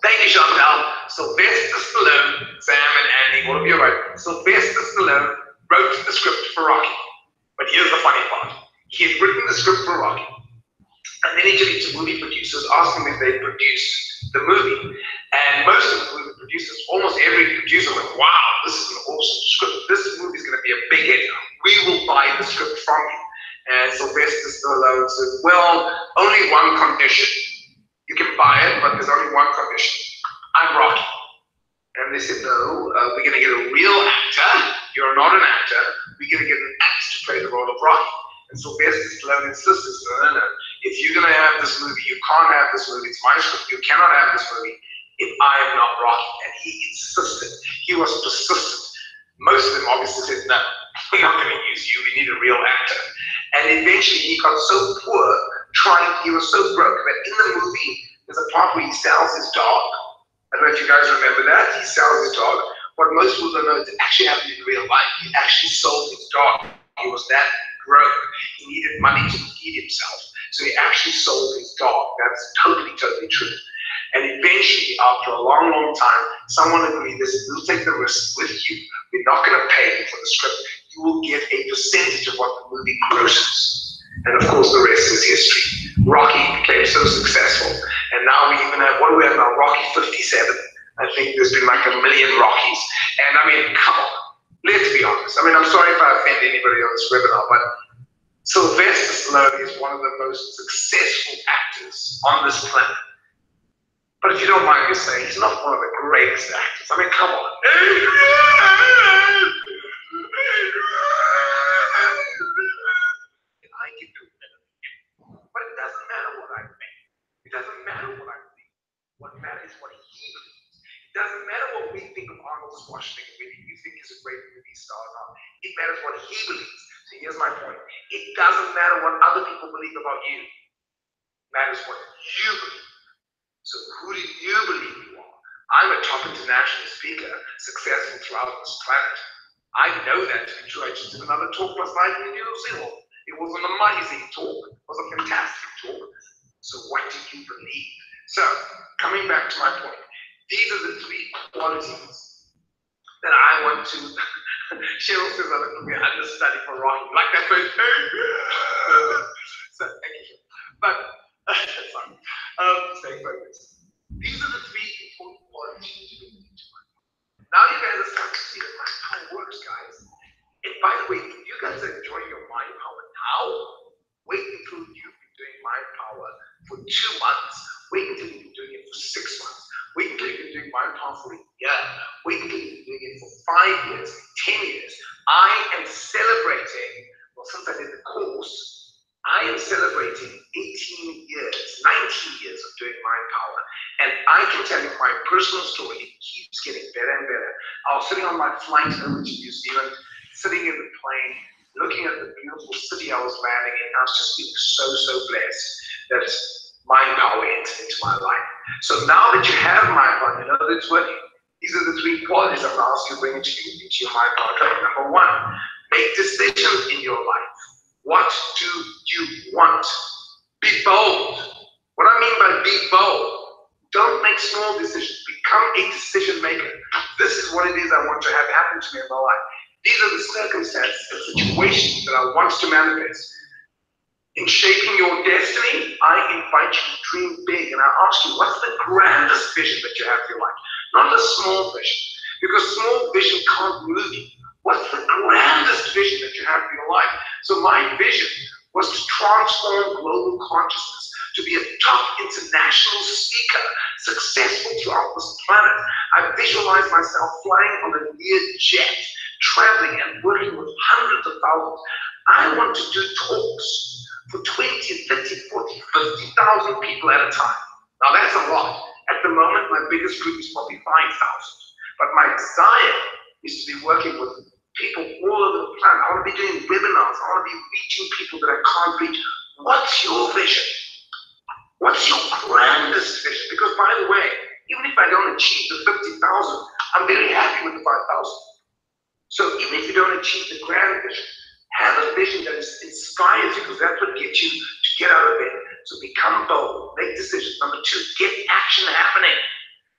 Thank you, Chantal. Sylvester Stallone, Sam and Andy, all of you are right. Sylvester Stallone wrote the script for Rocky. But here's the funny part. He had written the script for Rocky, and then he took it to movie producers, asking if they'd produce the movie. And most of the movie producers, almost every producer went, wow, this is an awesome script. This movie is going to be a big hit. We will buy the script from you. And Sylvester Stallone said, well, only one condition. You can buy it, but there's only one condition. I'm Rocky. And they said, no, we're going to get a real actor. You're not an actor. We're going to get an actor to play the role of Rocky. And Sylvester Stallone insisted, no. If you're going to have this movie, you can't have this movie. It's my script. You cannot have this movie if I am not Rocky. And he insisted. He was persistent. Most of them obviously said, no, we're not going to use you. We need a real actor. And eventually he got so poor, he was so broke that in the movie, there's a part where he sells his dog. I don't know if you guys remember that. He sells his dog. What most people don't know is it actually happened in real life. He actually sold his dog. He was that broke. He needed money to feed himself. So he actually sold his dog. That's totally true. And eventually, after a long time, someone agreed, they said, we'll take the risk with you. We're not going to pay you for the script. You will get a percentage of what the movie grosses. And of course, the rest is history. Rocky became so successful. And now we even have, what do we have now? Rocky 57. I think there's been like 1 million Rockies. And I mean, come on. Let's be honest. I mean, I'm sorry if I offend anybody on this webinar, but Sylvester Stallone is one of the most successful actors on this planet. But if you don't mind me saying, he's not one of the greatest actors. I mean, come on. I can do better than him. But it doesn't matter what I think. It doesn't matter what I think. What matters is what he believes. It doesn't matter what we think of Arnold Schwarzenegger, whether you think he's a great movie star or not. It matters what he believes. So here's my point. It doesn't matter what other people believe about you. It matters what you believe. So who do you believe you are? I'm a top international speaker, successful throughout this planet. I know that to be true. I just did another talk last night in New Zealand. It was an amazing talk. It was a fantastic talk. So what do you believe? So, coming back to my point, these are the 3 qualities that I want to. Cheryl says I'm going to be understudy for Rocky. Like that first. So, thank you. But, sorry. Stay focused. These are the 3 important qualities you need to mind. Now you guys are starting to see that mind power works, guys. And by the way, if you guys are enjoying your mind power now, wait until you've been doing mind power for 2 months. Wait until you've been doing it for 6 months. Wait until you've been doing mind power for a year. Wait until you've been doing it for 5 years, 10 years. I am celebrating, well, since I did the course, I am celebrating 18 years, 19 years of doing mind power. And I can tell you my personal story, it keeps getting better and better. I was sitting on my flight over to New Zealand, sitting in the plane, looking at the beautiful city I was landing in. I was just feeling so blessed that mind power entered into my life. So now that you have mind power, you know that it's working. These are the 3 qualities I'm going to ask you to bring into your mind power training. Number 1, make decisions in your life. What do you want? Be bold. What I mean by be bold, don't make small decisions. Become a decision maker. This is what it is I want to have happen to me in my life. These are the circumstances and situations that I want to manifest. In shaping your destiny, I invite you to dream big, and I ask you, what's the grandest vision that you have for your life? Not a small vision, because small vision can't move you. What's the grandest vision that you have for your life? So my vision was to transform global consciousness, to be a top international speaker, successful throughout this planet. I visualize myself flying on a Learjet, traveling and working with hundreds of thousands. I want to do talks for 20, 30, 40, 50,000 people at a time. Now that's a lot. At the moment, my biggest group is probably 5,000. But my desire is to be working with people all over the planet. I want to be doing webinars. I want to be reaching people that I can't reach. What's your vision? What's your grandest vision? Because by the way, even if I don't achieve the 50,000, I'm very happy with the 5,000. So even if you don't achieve the grand vision, have a vision that inspires you, because that's what gets you to get out of bed. So become bold, make decisions. Number 2, get action happening.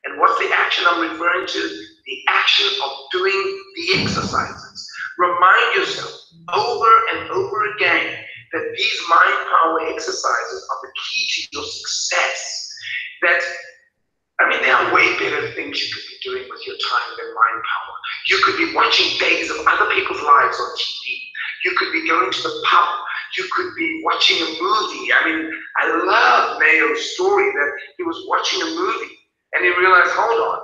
And what's the action I'm referring to? The action of doing the exercises. Remind yourself over and over again that these mind power exercises are the key to your success. That, I mean, there are way better things you could be doing with your time than mind power. You could be watching days of other people's lives on TV. You could be going to the pub. You could be watching a movie. I mean, I love Mayo's story that he was watching a movie and he realized, hold on,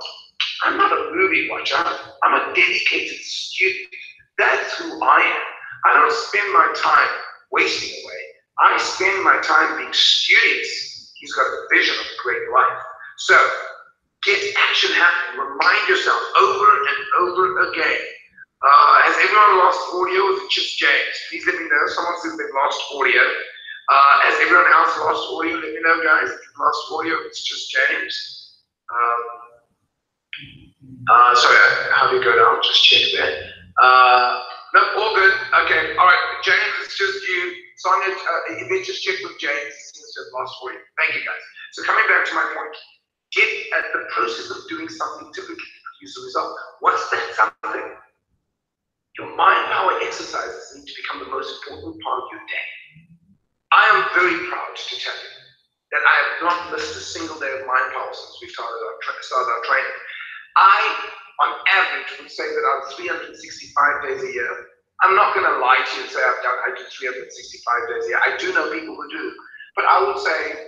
I'm not a movie watcher. I'm a dedicated student. That's who I am. I don't spend my time wasting away. I spend my time being studious. He's got a vision of a great life. So get action happening. Remind yourself over and over again. Has everyone lost audio? Or is it just James? Please let me know. Someone says they've lost audio. Has everyone else lost audio? Let me know, guys. If you've lost audio, it's just James. Sorry, how do you go down? Just check that. No, all good. Okay, all right. James, it's just you. Sonia, they just check with James. He seems to have lost audio. Thank you, guys. So coming back to my point, get at the process of doing something typically to produce a result. What's that something? Your mind power exercises need to become the most important part of your day. I am very proud to tell you that I have not missed a single day of mind power since we started our training. I, on average, would say that I'm 365 days a year. I'm not going to lie to you and say I do 365 days a year. I do know people who do, but I would say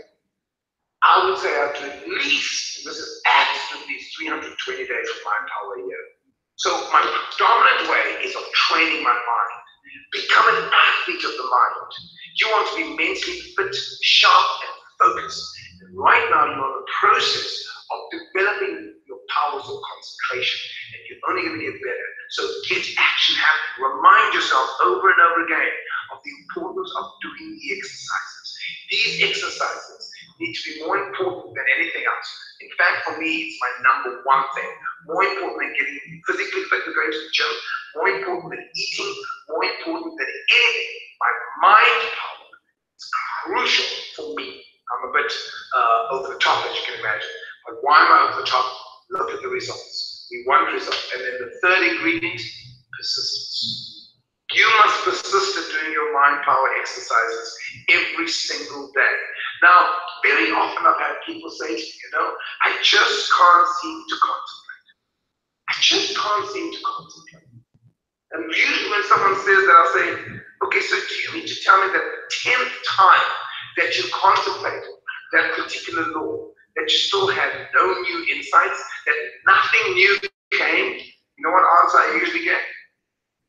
I do at least, this is absolutely 320 days of mind power a year. So my dominant way is of training my mind. Become an athlete of the mind. You want to be mentally fit, sharp, and focused. And right now you're in the process of developing your powers of concentration. And you're only going to get better. So get action happening. Remind yourself over and over again of the importance of doing the exercises. These exercises need to be more important than anything else. In fact, for me, it's my number 1 thing. More important than getting physically fit and going to the gym, more important than eating, more important than anything. My mind power is crucial for me. I'm a bit over the top, as you can imagine. But why am I over the top? Look at the results. We want results. And then the third ingredient, persistence. You must persist in doing your mind power exercises every single day. Now, very often I've had people say to me, I just can't seem to concentrate. I just can't seem to concentrate. And usually when someone says that, I'll say, okay, so do you mean to tell me that the 10th time that you contemplated that particular law, that you still had no new insights, that nothing new came? You know what answer I usually get?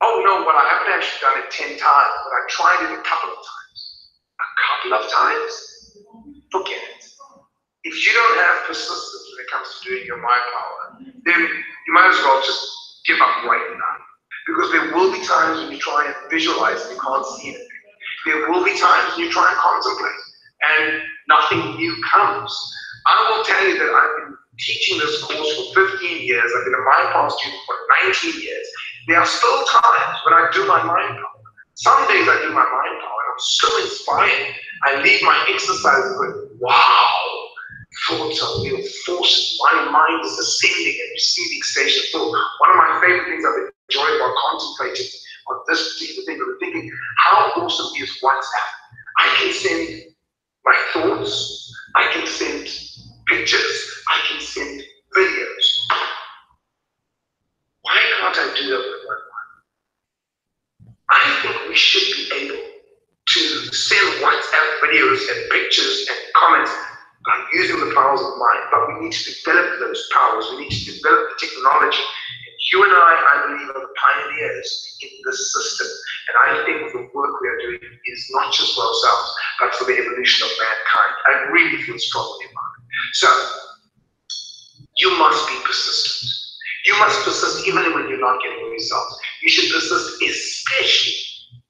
Oh no, well, I haven't actually done it 10 times, but I tried it a couple of times. A couple of times? Forget it. If you don't have persistence when it comes to doing your mind power, then you might as well just give up right now. Because there will be times when you try and visualize and you can't see anything. There will be times when you try and contemplate and nothing new comes. I will tell you that I've been teaching this course for 15 years. I've been a mind power student for 19 years. There are still times when I do my mind power. Some days I do my mind power and I'm so inspired. I leave my exercise with, wow, thoughts are real forces. My mind is ascending and receiving station. So one of my favorite things I've enjoyed about contemplating on this particular thing, I'm thinking, how awesome is WhatsApp? I can send my thoughts, I can send pictures, I can send videos. Why can't I do that with one mind? I think we should be able to send WhatsApp videos and pictures and comments by using the powers of mind, but we need to develop those powers. We need to develop the technology. And you and I believe, are the pioneers in this system. And I think the work we are doing is not just for ourselves, but for the evolution of mankind. I really feel strongly about it. So, you must be persistent. You must persist even when you're not getting results. You should persist especially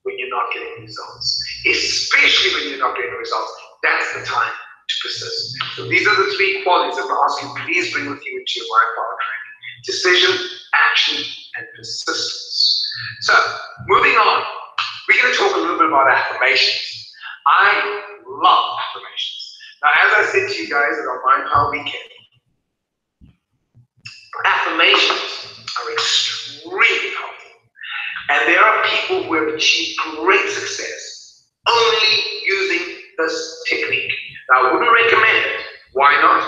when you're not getting results. Especially when you're not getting results. That's the time to persist. So these are the 3 qualities that I'm asking you please bring with you into your mind power training. Decision, action, and persistence. So, moving on, we're going to talk a little bit about affirmations. I love affirmations. Now, as I said to you guys at our Mind Power Weekend, affirmations are extremely helpful. And there are people who have achieved great success only using this technique. Now, I wouldn't recommend it. Why not?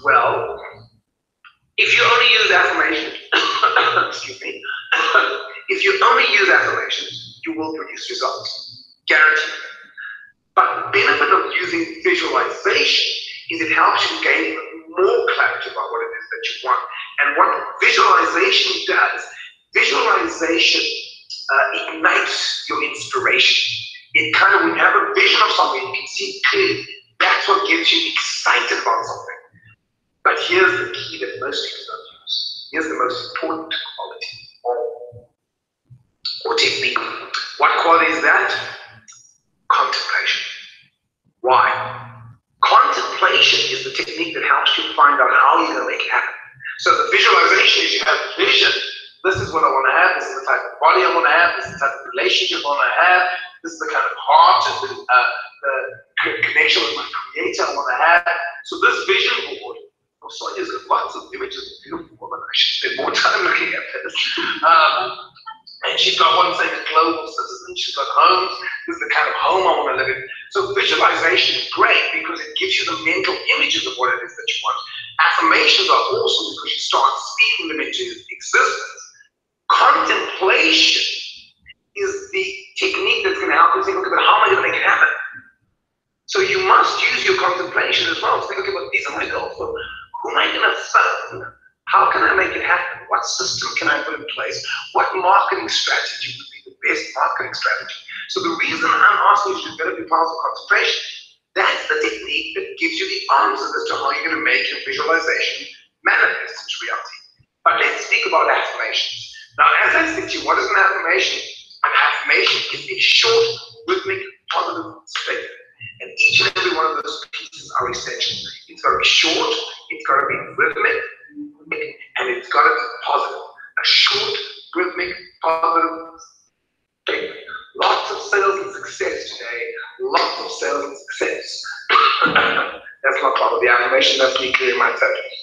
Well, if you only use affirmations, excuse me, if you only use affirmations, you will produce results. Guaranteed. But the benefit of using visualization is it helps you gain more clarity about what it is that you want. And what visualization does, visualization ignites your inspiration. It kind of, when you have a vision of something, you can see clearly. That's what gets you excited about something. But here's the key that most people don't use. Here's the most important quality or technique. What quality is that? Contemplation. Why? Contemplation is the technique that helps you find out how you're going to make it happen. So the visualization is you have vision. This is what I want to have. This is the type of body I want to have. This is the type of relationship I want to have. This is the kind of heart and the connection with my creator I want to have. So this vision board, Sonia's got lots of images of beautiful women. I should spend more time looking at this. And she's got one saying a global citizen. She's got homes. This is the kind of home I want to live in. So visualization is great because it gives you the mental images of what it is that you want. Affirmations are awesome because you start speaking them into existence. Contemplation is the technique that's going to help you think, okay, but how am I going to make it happen? So you must use your contemplation as well. Think, okay, but these are my goals. So who am I going to phone? How can I make it happen? What system can I put in place? What marketing strategy would be the best marketing strategy? So the reason I'm asking you to develop your powers of concentration, that's the technique that gives you the answers as to how you're going to make your visualization manifest into reality. But let's speak about affirmations. Now, as I said to you, what is an affirmation? An affirmation is a short, rhythmic, positive statement. And each and every one of those pieces are essential. It's got to be short, it's got to be rhythmic, and it's got to be positive. A short, rhythmic, positive statement. Lots of sales and success today. Lots of sales and success. That's not part of the affirmation, that's me clearing my subject.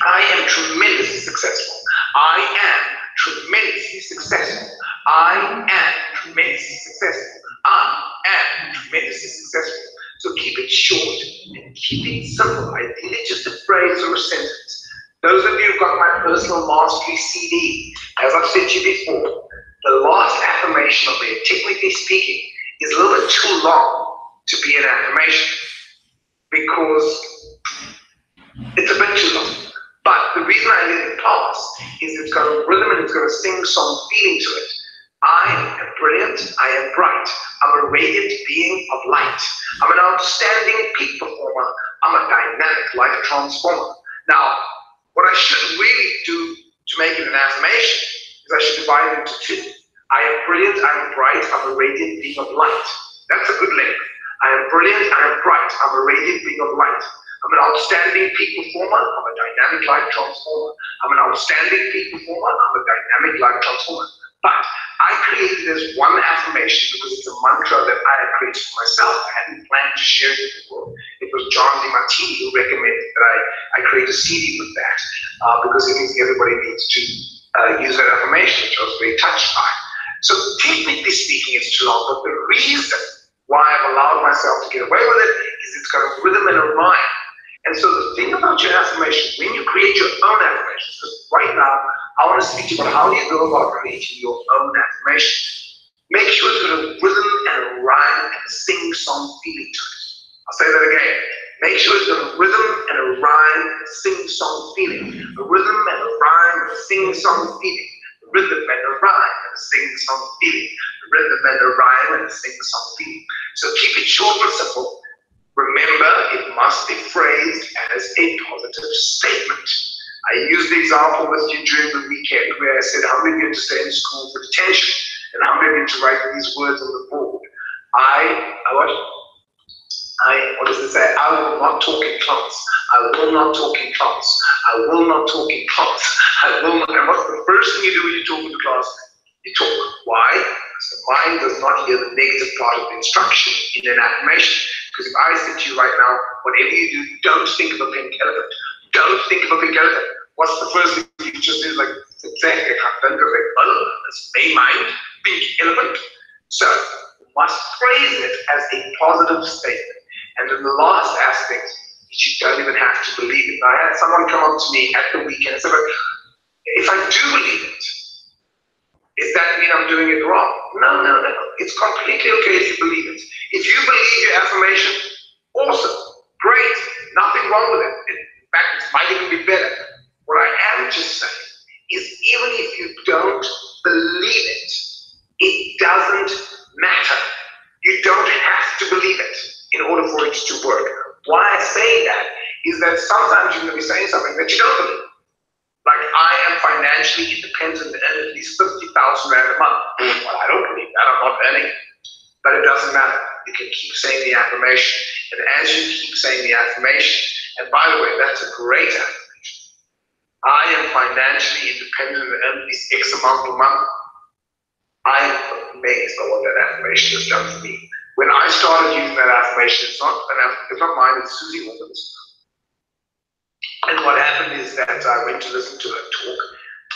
I am tremendously successful. I am tremendously successful. I am tremendously successful. I am tremendously successful. So keep it short and keep it simple. Ideally just a phrase or a sentence. Those of you who've got my personal mastery CD, as I've said to you before, the last affirmation of it, technically speaking, is a little bit too long to be an affirmation because it's a bit too long. But the reason I let it pass is it's got a rhythm and it's got a sing-song feeling to it. I am brilliant, I am bright, I'm a radiant being of light, I'm an outstanding peak performer, I'm a dynamic life transformer. Now, what I should really do to make it an affirmation is I should divide it into two. I am brilliant, I am bright, I'm a radiant being of light. That's a good length. I am brilliant, I am bright, I'm a radiant being of light. I'm an outstanding peak performer, I'm a dynamic life transformer. I'm an outstanding peak performer, I'm a dynamic life transformer. But I created this one affirmation because it's a mantra that I had created for myself. I hadn't planned to share it with the world. It was John DeMartini who recommended that I create a CD with that because he thinks everybody needs to use that affirmation, which I was very touched by. So technically speaking, it's too long, but the reason why I've allowed myself to get away with it is it's got a rhythm and a rhyme. And so the thing about your affirmation, when you create your own affirmations, because right now, I want to speak to you about how you go about creating your own affirmation. Make sure it's got a rhythm and a rhyme and a sing-song feeling to it. I'll say that again. Make sure it's got a rhythm and a rhyme and a sing-song feeling. A rhythm and a rhyme and a sing-song feeling. A rhythm and a rhyme and a sing-song feeling. A rhythm and a rhyme and a sing-song feeling. So keep it short and simple. Remember, it must be phrased as a positive statement. I used the example with you during the weekend where I said, how many of you had to stay in school for detention? And how many of you had to write these words on the board? What does it say? I will not talk in class. I will not talk in class. I will not talk in class. I will not. And what's the first thing you do when you talk in the class? You talk. Why? Because the mind does not hear the negative part of the instruction in an affirmation. Because if I said to you right now, whatever you do, don't think of a pink elephant. Don't think of a pink elephant. What's the first thing you just do? Like, exactly, I can't think of it. Oh, that's my mind, pink elephant. So, you must phrase it as a positive statement. And then the last aspect is you don't even have to believe it. Now, I had someone come up to me at the weekend and say, but if I do believe it, does that mean I'm doing it wrong? No. It's completely okay if you believe it. If you believe your affirmation, awesome, great, nothing wrong with it. In fact, it might even be better. What I am just saying is even if you don't believe it, it doesn't matter. You don't have to believe it in order for it to work. Why I say that is that sometimes you're going to be saying something that you don't believe. Like, I am financially independent and earn at least 50,000 Rand a month. Well, I don't believe that. I'm not earning it. But it doesn't matter. You can keep saying the affirmation. And as you keep saying the affirmation, and by the way, that's a great affirmation. I am financially independent and earn at least X amount per month. I'm amazed by what that affirmation has done for me. When I started using that affirmation, it's not mine, it's Susie Orman's. And what happened is that I went to listen to her talk,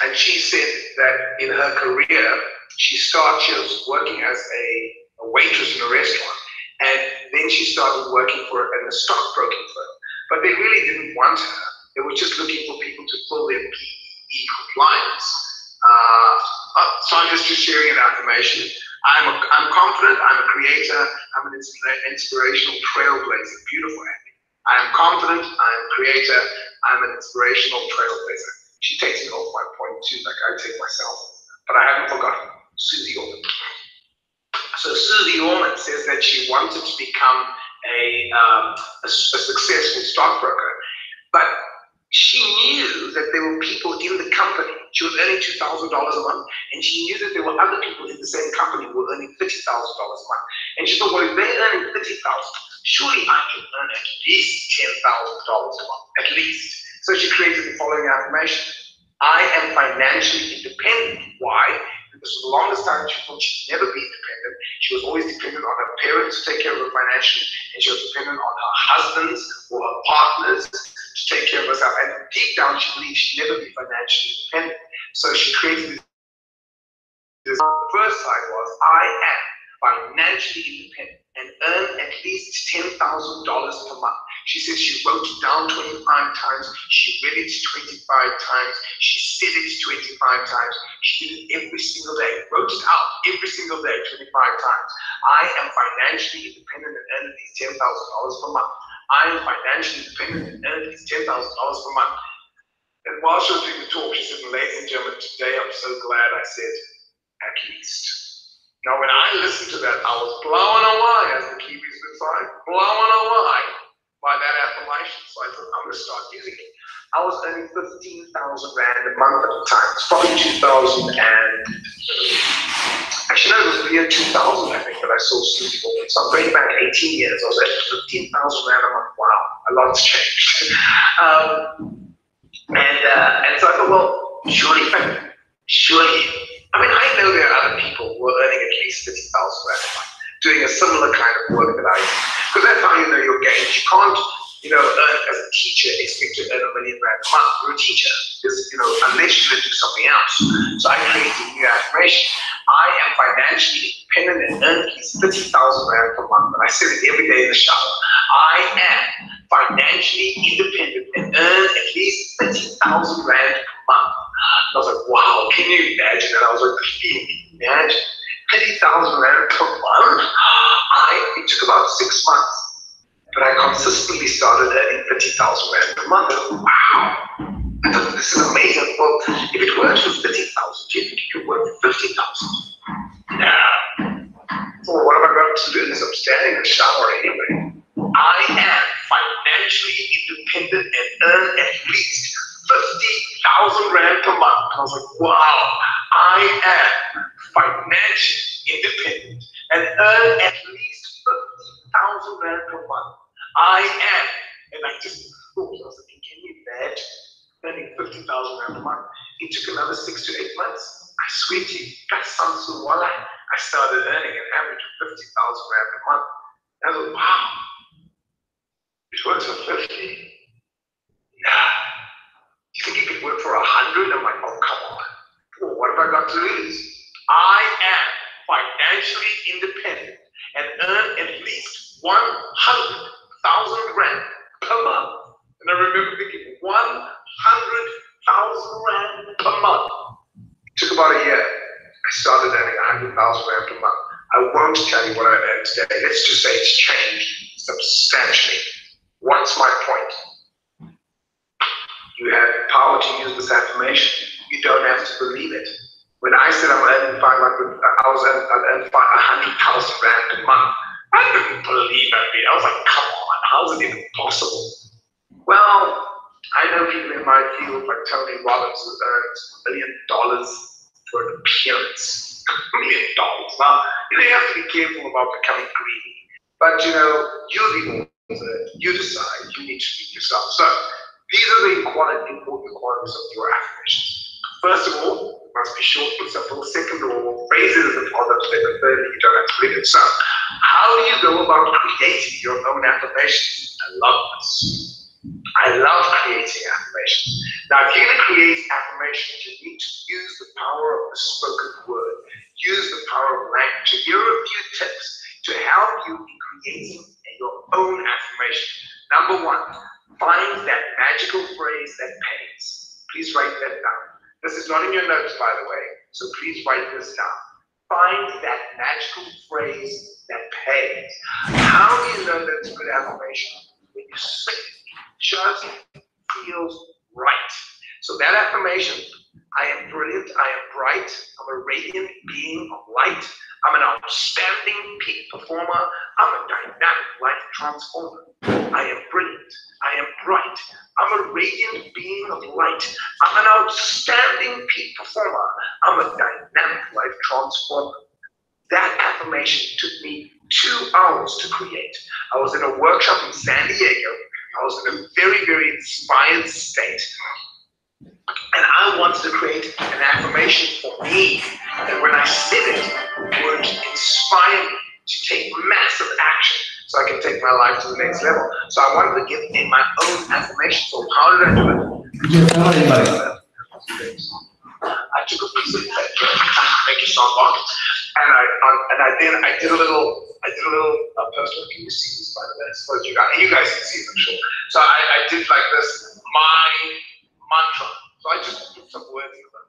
and she said that in her career, she was working as a waitress in a restaurant, and then she started working in a stockbroking firm. But they really didn't want her. They were just looking for people to fill their PE compliance. So I'm just sharing an affirmation. I'm confident, I'm a creator, I'm an inspirational trailblazer. Beautiful, Andy. I am confident, I'm a creator, I'm an inspirational trailblazer. She takes me off my point too, like I take myself. But I haven't forgotten Susie Orman. So Susie Orman says that she wanted to become a successful stockbroker, but she knew that there were people in the company. She was earning $2,000 a month, and she knew that there were other people in the same company who were earning $30,000 a month. And she thought, well, if they're earning $30,000, surely I can earn at least $10,000 a month, at least. So she created the following affirmation. I am financially independent. Why? Because for the longest time, she thought she'd never be independent. She was always dependent on her parents to take care of her financially, and she was dependent on her husbands or her partners to take care of herself. And deep down, she believed she'd never be financially independent. So she created this. The first side was, I am financially independent and earn at least $10,000 per month. She said she wrote it down 25 times, she read it 25 times, she said it 25 times, she did it every single day, wrote it out every single day 25 times. I am financially independent and earn at least $10,000 per month. I am financially independent and earn at least $10,000 per month. And while she was doing the talk, she said, ladies and gentlemen, today I'm so glad I said, at least. Now, when I listened to that, I was blown away, as the Kiwis would say, blown away by that affirmation. So I thought, I'm going to start using it. I was earning 15,000 Rand a month at the time. It's probably 2000 and, actually no, it was the year 2000, I think, that I saw Susie Orman. So I'm going back 18 years. I was at 15,000 Rand a month. Wow, a lot's changed. And so I thought, well, surely, I mean, I know there are other people who are earning at least 50,000 Rand a month, doing a similar kind of work that I do. Because that's how you know your game. You can't, earn as a teacher, expect to earn $1 million Rand a month. You're a teacher, because, unless you're going to do something else. So I created a new affirmation. I am financially independent and earn at least 50,000 Rand per month. And I say it every day in the shower. I am financially independent and earn at least 30,000 Rand per month. And I was like, wow, can you imagine? And I was like, can you imagine? 30,000 Rand per month? It took about 6 months. But I consistently started earning 30,000 Rand per month. Wow. I thought, this is amazing. Well, if it works for 30,000, do you think it could work for 50,000? No. Well, what am I going to do? I'm standing in the shower anyway. I am financially independent and earn at least 50,000 Rand per month. I was like, wow, I am financially independent and earn at least 50,000 Rand per month. I am. And I just thought, I was like, can you imagine earning 50,000 Rand a month? It took another 6 to 8 months. I swear to you, that sounds so voila. I started earning an average of 50,000 Rand per month. I was like, wow, it works for 50? Nah. You think you could work for 100? I'm like, oh, come on. Well, what have I got to lose? I am financially independent and earn at least 100,000 Rand per month. And I remember thinking, 100,000 Rand per month. It took about a year. I started earning 100,000 Rand per month. I won't tell you what I earn today. Let's just say it's changed substantially. What's my point? You have power to use this affirmation. You don't have to believe it. When I said I'm earning 100,000 Rand a month, I didn't believe that. I was like, come on, how is it even possible? Well, I know people in my field like Tony Robbins who earns $1 million for an appearance. $1 million. Now, you have to be careful about becoming greedy. But you're the owner. You decide. You need to lead yourself. So these are the important qualities of your affirmations. First of all, it must be short and simple. Second of all, phrase it as a positive statement. Thirdly, you don't have to believe it. So, how do you go about creating your own affirmations? I love this. I love creating affirmations. Now, if you're going to create affirmations, you need to use the power of the spoken word. Use the power of language. Here are a few tips to help you in creating your own affirmation. Number one, find that magical phrase that pays. Please write that down. This is not in your notes, by the way, so please write this down. Find that magical phrase that pays. How do you know that it's a good affirmation? When you say it, it just feels right. So that affirmation, I am brilliant, I am bright, I'm a radiant being of light, I'm an outstanding peak performer, I'm a dynamic life transformer. I am brilliant, I am bright, I'm a radiant being of light, I'm an outstanding peak performer, I'm a dynamic life transformer. That affirmation took me 2 hours to create. I was in a workshop in San Diego. I was in a very, very inspired state. And I wanted to create an affirmation for me that when I said it would inspire me to take massive action so I can take my life to the next level. So I wanted to give in my own affirmation. So how did I do it? I took a piece of paper, thank you, Sean, and I did a little personal. Can you see this, by the way? I suppose you guys can see it, I'm sure. So I did like this, my mantra. So I just put some words in them.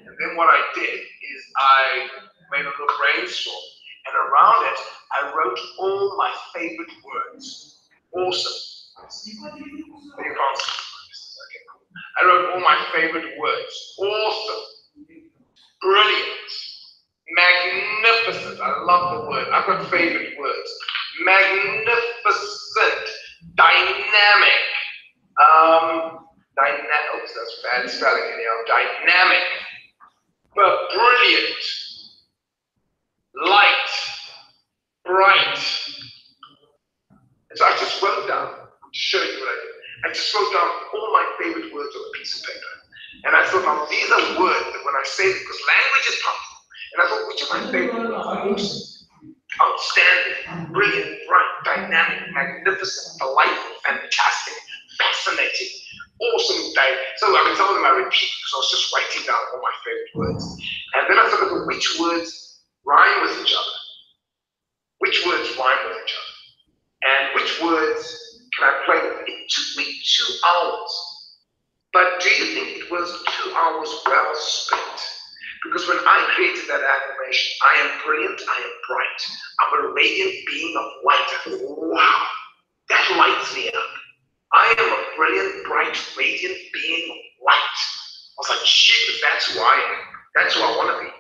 And then what I did is I made a little brainstorm. And around it, I wrote all my favorite words. Awesome. You can't see. Okay, cool. I wrote all my favorite words. Awesome. Brilliant. Magnificent. I love the word. I've got favorite words. Magnificent. Dynamic. Oops, that's bad spelling anyhow. Dynamic, but brilliant, light, bright. And so I just wrote down to show you what I did. I just wrote down all my favorite words on a piece of paper. And I thought, now these are words that when I say it, because language is powerful. And I thought, which are my favorite words? Outstanding, brilliant, bright, dynamic, magnificent, delightful, fantastic, fascinating, awesome day. So some of them I repeat because I was just writing down all my favorite words. And then I thought about which words rhyme with each other. Which words rhyme with each other? And which words can I play with? It took me 2 hours. But do you think it was 2 hours well spent? Because when I created that affirmation, I am brilliant, I am bright, I'm a radiant being of light. I thought, wow, that lights me up. I am a brilliant, bright, radiant being of light. I was like, shit, that's who I am. That's who I want to be.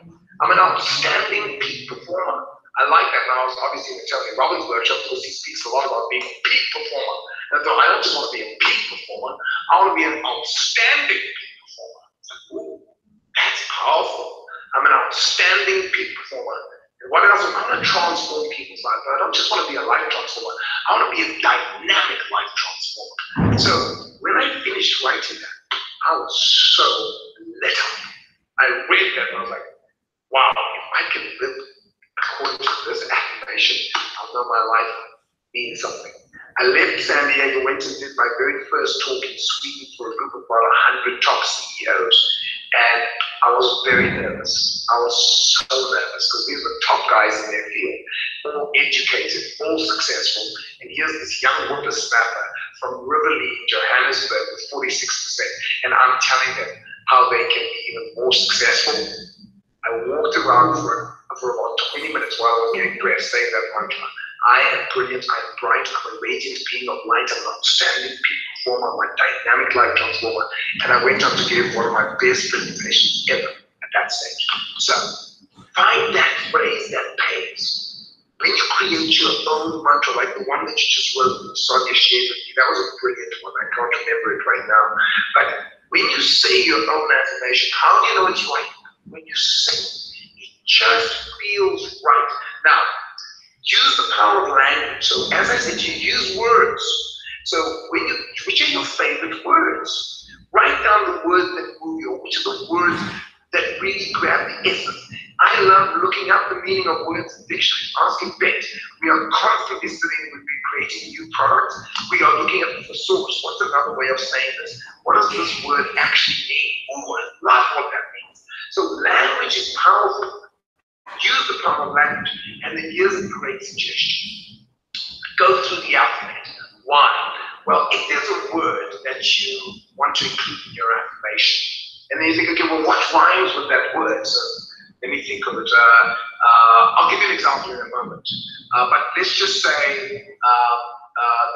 I'm an outstanding peak performer. I like that. Now, I was obviously in the Tony Robbins workshop because he speaks a lot about being a peak performer. And And I thought, I don't just want to be a peak performer, I want to be an outstanding peak performer. Ooh, that's powerful. I'm an outstanding peak performer. And what else? I want to transform people's lives, but I don't just want to be a life transformer. I want to be a dynamic life transformer. So when I finished writing that, I was so lit up. I read that and I was like, wow, if I can live according to this affirmation, I'll know my life means something. I left San Diego, went and did my very first talk in Sweden for a group of about 100 top CEOs. And I was very nervous. I was so nervous because these were top guys in their field, all educated, all successful. And here's this young whippersnapper from Riverlea, Johannesburg, with 46%. And I'm telling them how they can be even more successful. I walked around for about 20 minutes while I was getting dressed, saying that mantra. I am brilliant, I am bright, I'm a radiant being of light, I'm an outstanding peak performer, I'm a dynamic life transformer. And I went on to give one of my best presentations ever at that stage. So find that phrase that pays. When you create your own mantra, like the one that you just wrote, Sonia shared with me, that was a brilliant one, I can't remember it right now. But when you say your own affirmation, how do you know it's right? When you say it just feels right. Now, use the power of language. So as I said, you use words. So which are your favorite words? Write down the words that move you, which are the words that really grab the essence. I love looking up the meaning of words in dictionaries, asking Bet. We are constantly studying when we're creating new products. We are looking at the thesaurus. What's another way of saying this? What does this word actually mean? Oh, I love what that means. So language is powerful. Use the power of language. And then here's a great suggestion. Go through the alphabet. Why? Well, if there's a word that you want to include in your affirmation, and then you think, okay, well, what rhymes with that word? So let me think of it. I'll give you an example in a moment. But let's just say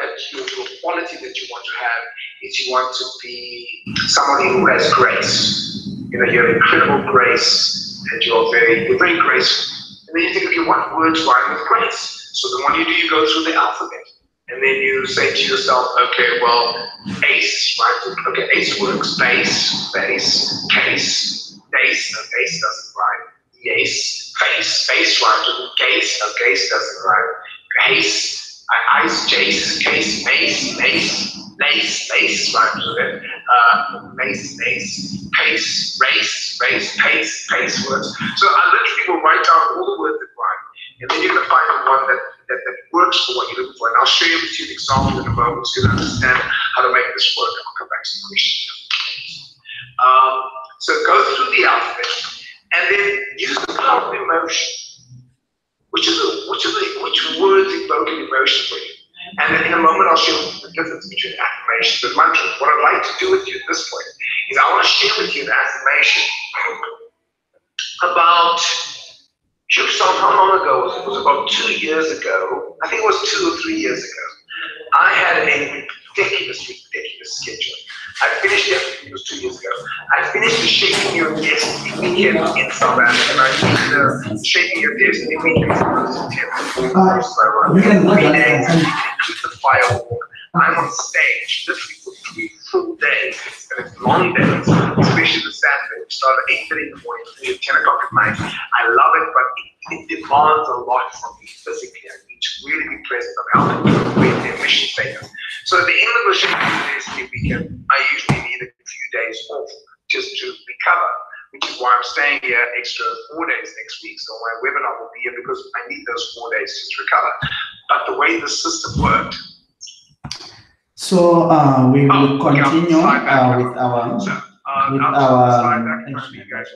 that your quality that you want to have is you want to be somebody who has grace. You know, you have incredible grace, and you're very graceful. And then you think, okay, what words rhyme with grace? So the one you do, you go through the alphabet. And then you say to yourself, okay, well, ace, right? Okay, ace works. Base, case, dace, no, dace doesn't rhyme. Yes, face rhymes with case, no, case doesn't rhyme. Case, ice, jace, case, mace, lace rhymes with it. Mace, pace, race, pace words. So I literally will write down all the words that rhyme. And then you're going to find the one that works for what you're looking for. And I'll share with you an example in a moment so you can understand how to make this work. And I'll come back to the questions. So go through the alphabet and then use the power of emotion. Which words evoke an emotion for you? And then in a moment I'll share the difference between affirmations and mantras. What I'd like to do with you at this point is I want to share with you an affirmation about how long ago was it? It was about 2 years ago. I think it was 2 or 3 years ago. I had a ridiculous schedule. I finished it, it was 2 years ago. I finished the Shaping Your Destiny weekend in South Africa, and I did the Shaping Your Destiny weekend in September. So I run 3 days, include the firewalk. I'm on stage, literally for 3 full days. And it's long days, especially the Saturday. We start at 8:30 in the morning, finish at 10 o'clock at night. I love it, but it demands a lot from me physically. I need to really be present. I'm helping people with their mission statements. So at the end of the Shaping weekend, I usually need a few days off just to recover, which is why I'm staying here extra 4 days next week. So my webinar will be here because I need those 4 days just to recover. But the way the system worked. So we will continue with our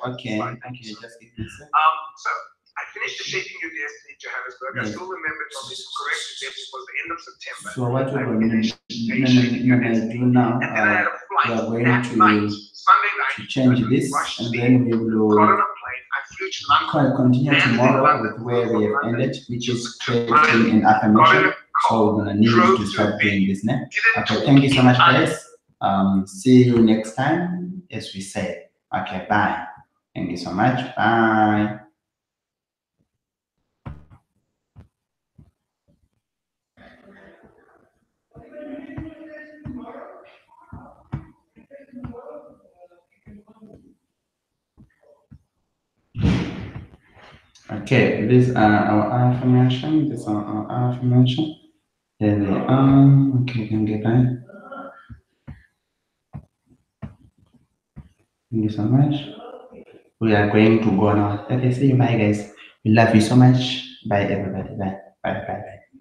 okay, just give me a second. So I finished the Shaping Your Destiny in Johannesburg. Yes. I still remember it on this correct date was the end of September. So what we're going to do now, we are going to change this, and then we will continue tomorrow with where we have ended, which is creating an affirmation. So we're going to need to start doing this now. Okay, thank you so much, guys. See you next time, as we said. Okay, bye. Thank you so much. Bye. Okay, these are our affirmation. These are our affirmation. There they are. Okay, you can get that. Thank you so much. We are going to go now. Okay, see you. Bye, guys. We love you so much. Bye, everybody. Bye. Bye. Bye. Bye.